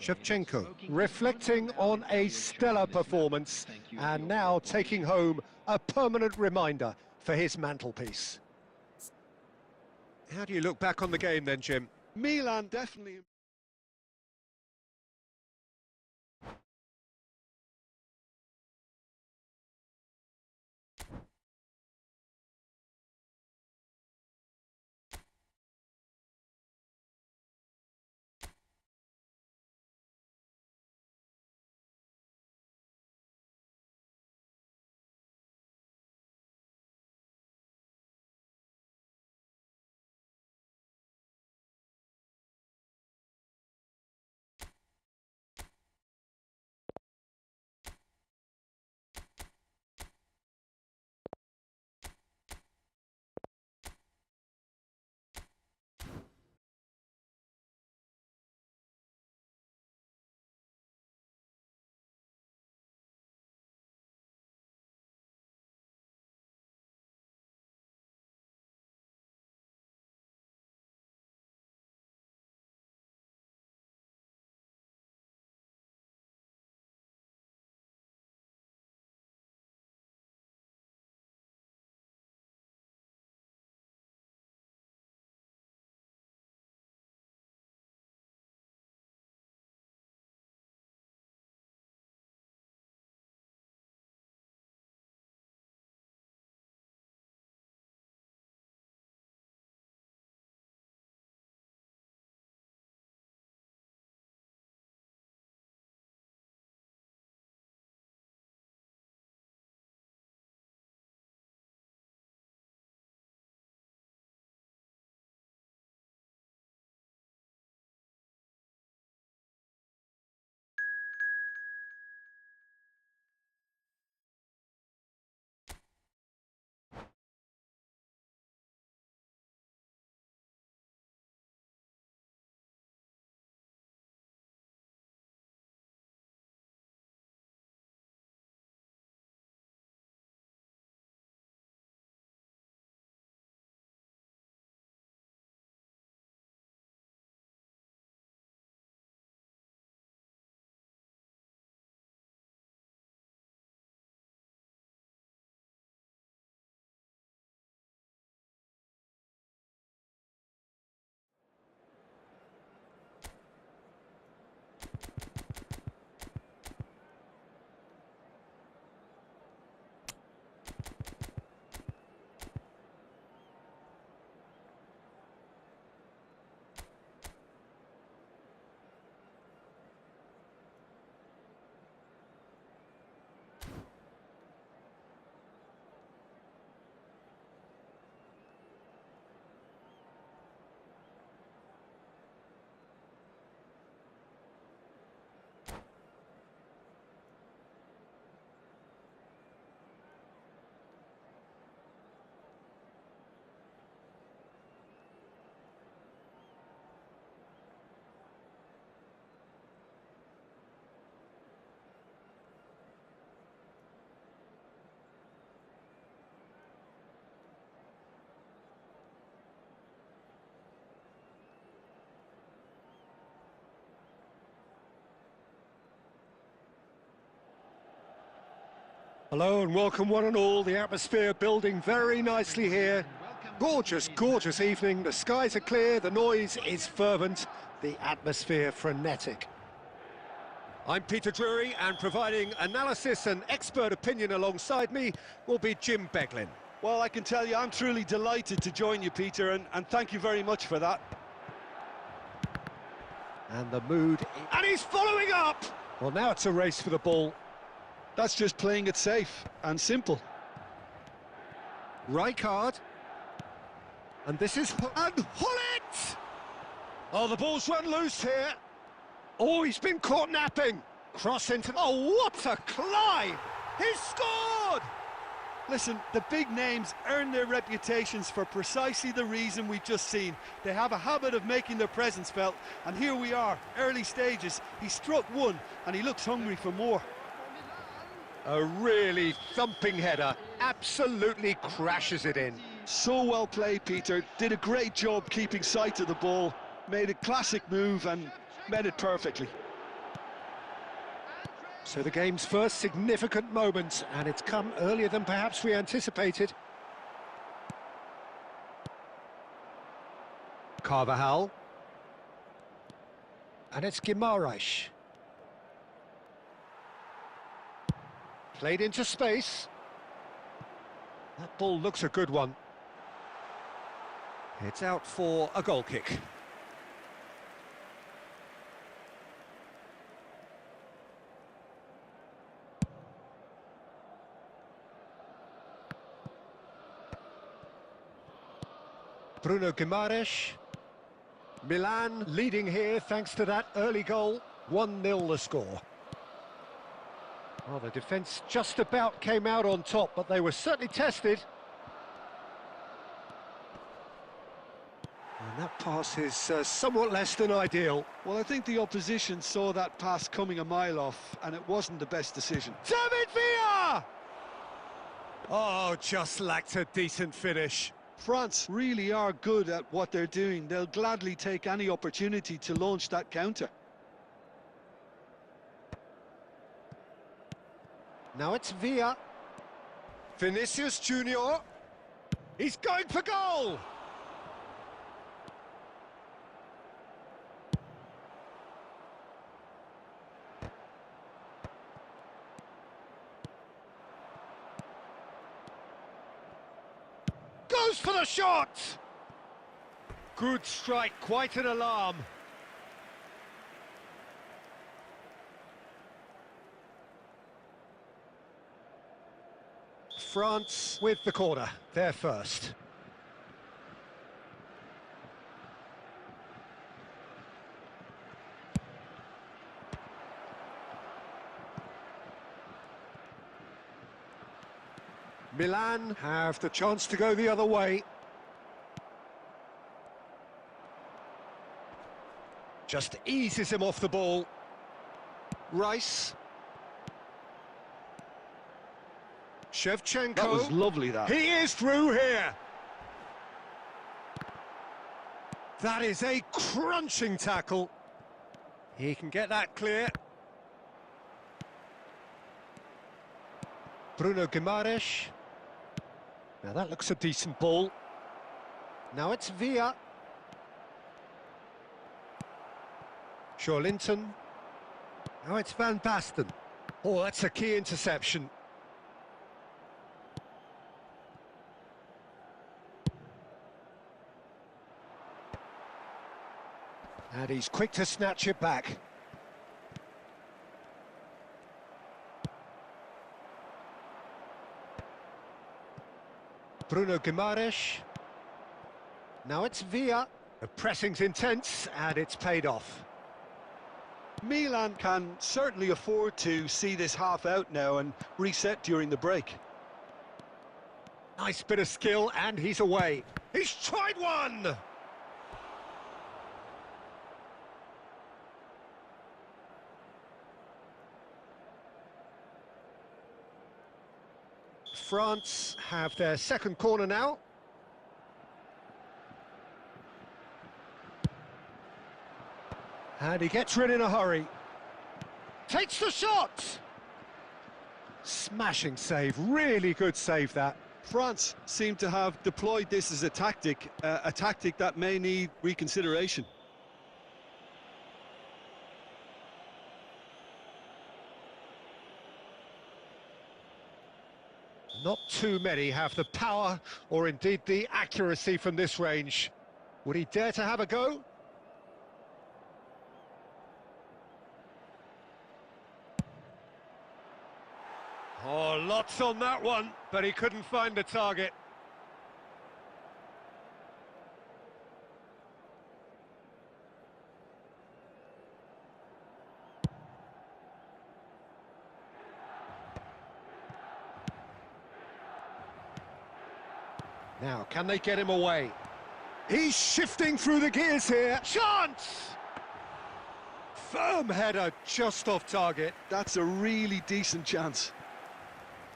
Shevchenko reflecting on a stellar performance and now taking home a permanent reminder for his mantelpiece. How do you look back on the game then, Jim? Milan definitely... Hello and welcome one and all. The atmosphere building very nicely here. Gorgeous, gorgeous evening. The skies are clear, the noise is fervent, the atmosphere frenetic. I'm Peter Drury, and providing analysis and expert opinion alongside me will be Jim Beglin. Well, I can tell you, I'm truly delighted to join you, Peter, and thank you very much for that. And the mood... And he's following up! Well, now it's a race for the ball. That's just playing it safe and simple. Rijkaard. And this is... And Hullet! Oh, the ball's run loose here. Oh, he's been caught napping. Cross into... Oh, what a climb! He's scored! Listen, the big names earn their reputations for precisely the reason we've just seen. They have a habit of making their presence felt, and here we are, early stages. He struck one, and he looks hungry for more. A really thumping header, absolutely crashes it in. So well played, Peter. Did a great job keeping sight of the ball, made a classic move and met it perfectly. So the game's first significant moment, and it's come earlier than perhaps we anticipated. Carvajal. And it's Guimaraes. Played into space. That ball looks a good one. It's out for a goal kick. Bruno Guimaraes. Milan leading here thanks to that early goal. 1-0 the score. Well, the defence just about came out on top, but they were certainly tested. And that pass is somewhat less than ideal. Well, I think the opposition saw that pass coming a mile off, and it wasn't the best decision. David Villa! Oh, just lacked a decent finish. France really are good at what they're doing. They'll gladly take any opportunity to launch that counter. Now it's Villa. Vinicius Junior. He's going for goal! Goes for the shot! Good strike, quite an alarm. France with the corner, they're first. Milan have the chance to go the other way. Just eases him off the ball. Rice. Shevchenko. That was lovely, that. He is through here. That is a crunching tackle. He can get that clear. Bruno Guimaraes. Now that looks a decent ball. Now it's Villa. Linton. Now it's Van Basten. Oh, that's a key interception. And he's quick to snatch it back. Bruno Guimaraes. Now it's Villa. The pressing's intense and it's paid off. Milan can certainly afford to see this half out now and reset during the break. Nice bit of skill and he's away. He's tried one! France have their second corner now. And he gets rid in a hurry. Takes the shot! Smashing save, really good save that. France seem to have deployed this as a tactic that may need reconsideration. Not too many have the power or indeed the accuracy from this range. Would he dare to have a go? Oh, lots on that one, but he couldn't find the target. Now, can they get him away? He's shifting through the gears here. Chance! Firm header, just off target. That's a really decent chance.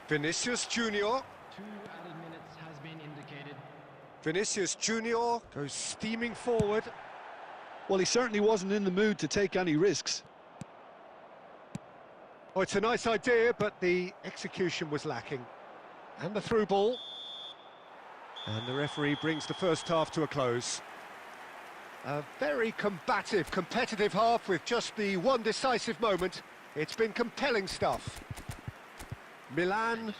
Vinicius Junior. 2 added minutes has been indicated. Vinicius Junior goes steaming forward. Well, he certainly wasn't in the mood to take any risks. Oh, it's a nice idea, but the execution was lacking. And the through ball. And the referee brings the first half to a close. A very combative, competitive half with just the one decisive moment. It's been compelling stuff. Milan.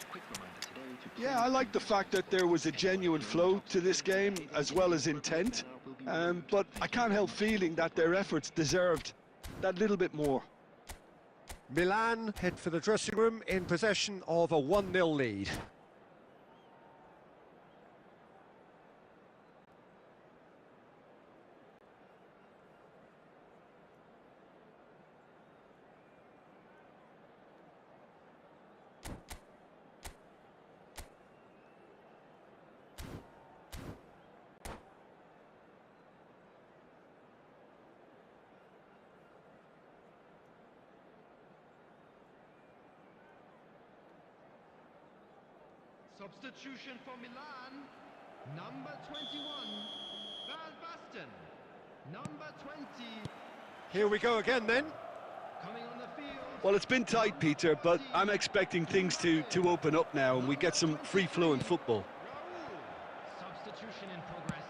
Yeah, I like the fact that there was a genuine flow to this game, as well as intent. But I can't help feeling that their efforts deserved that little bit more. Milan head for the dressing room in possession of a 1-0 lead. Substitution for Milan, number 21, Van Basten, number 20. Here we go again then. Coming on the field. Well, it's been tight, Peter, but I'm expecting things to open up now and we get some free-flowing football. Substitution in progress.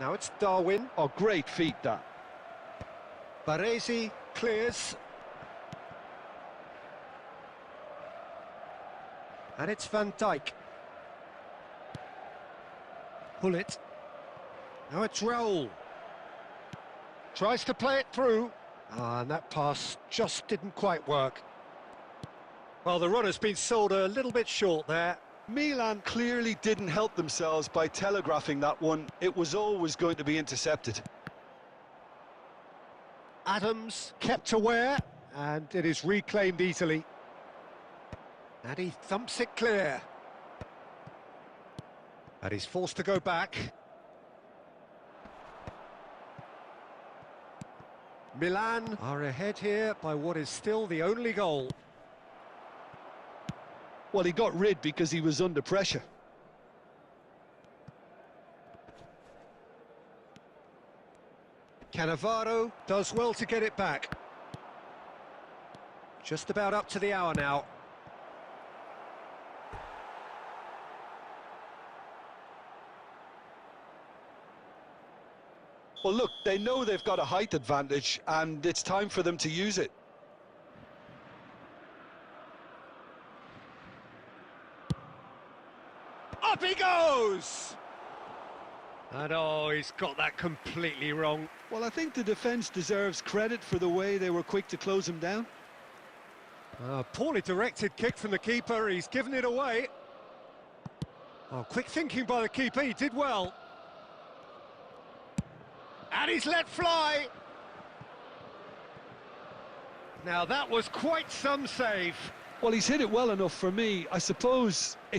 Now it's Darwin. Oh, great feat, that. Baresi clears. And it's Van Dijk. Pull it. Now it's Raul. Tries to play it through. And that pass just didn't quite work. Well, the runner's been sold a little bit short there. Milan clearly didn't help themselves by telegraphing that one. It was always going to be intercepted. Adams kept aware, and it is reclaimed easily. And he thumps it clear. And he's forced to go back. Milan are ahead here by what is still the only goal. Well, he got rid because he was under pressure. Cannavaro does well to get it back. Just about up to the hour now. Well, look, they know they've got a height advantage, and it's time for them to use it. Up he goes! And oh, he's got that completely wrong. Well, I think the defence deserves credit for the way they were quick to close him down. Poorly directed kick from the keeper, he's given it away. Oh, quick thinking by the keeper, he did well. And he's let fly. Now that was quite some save. Well, he's hit it well enough for me. I suppose it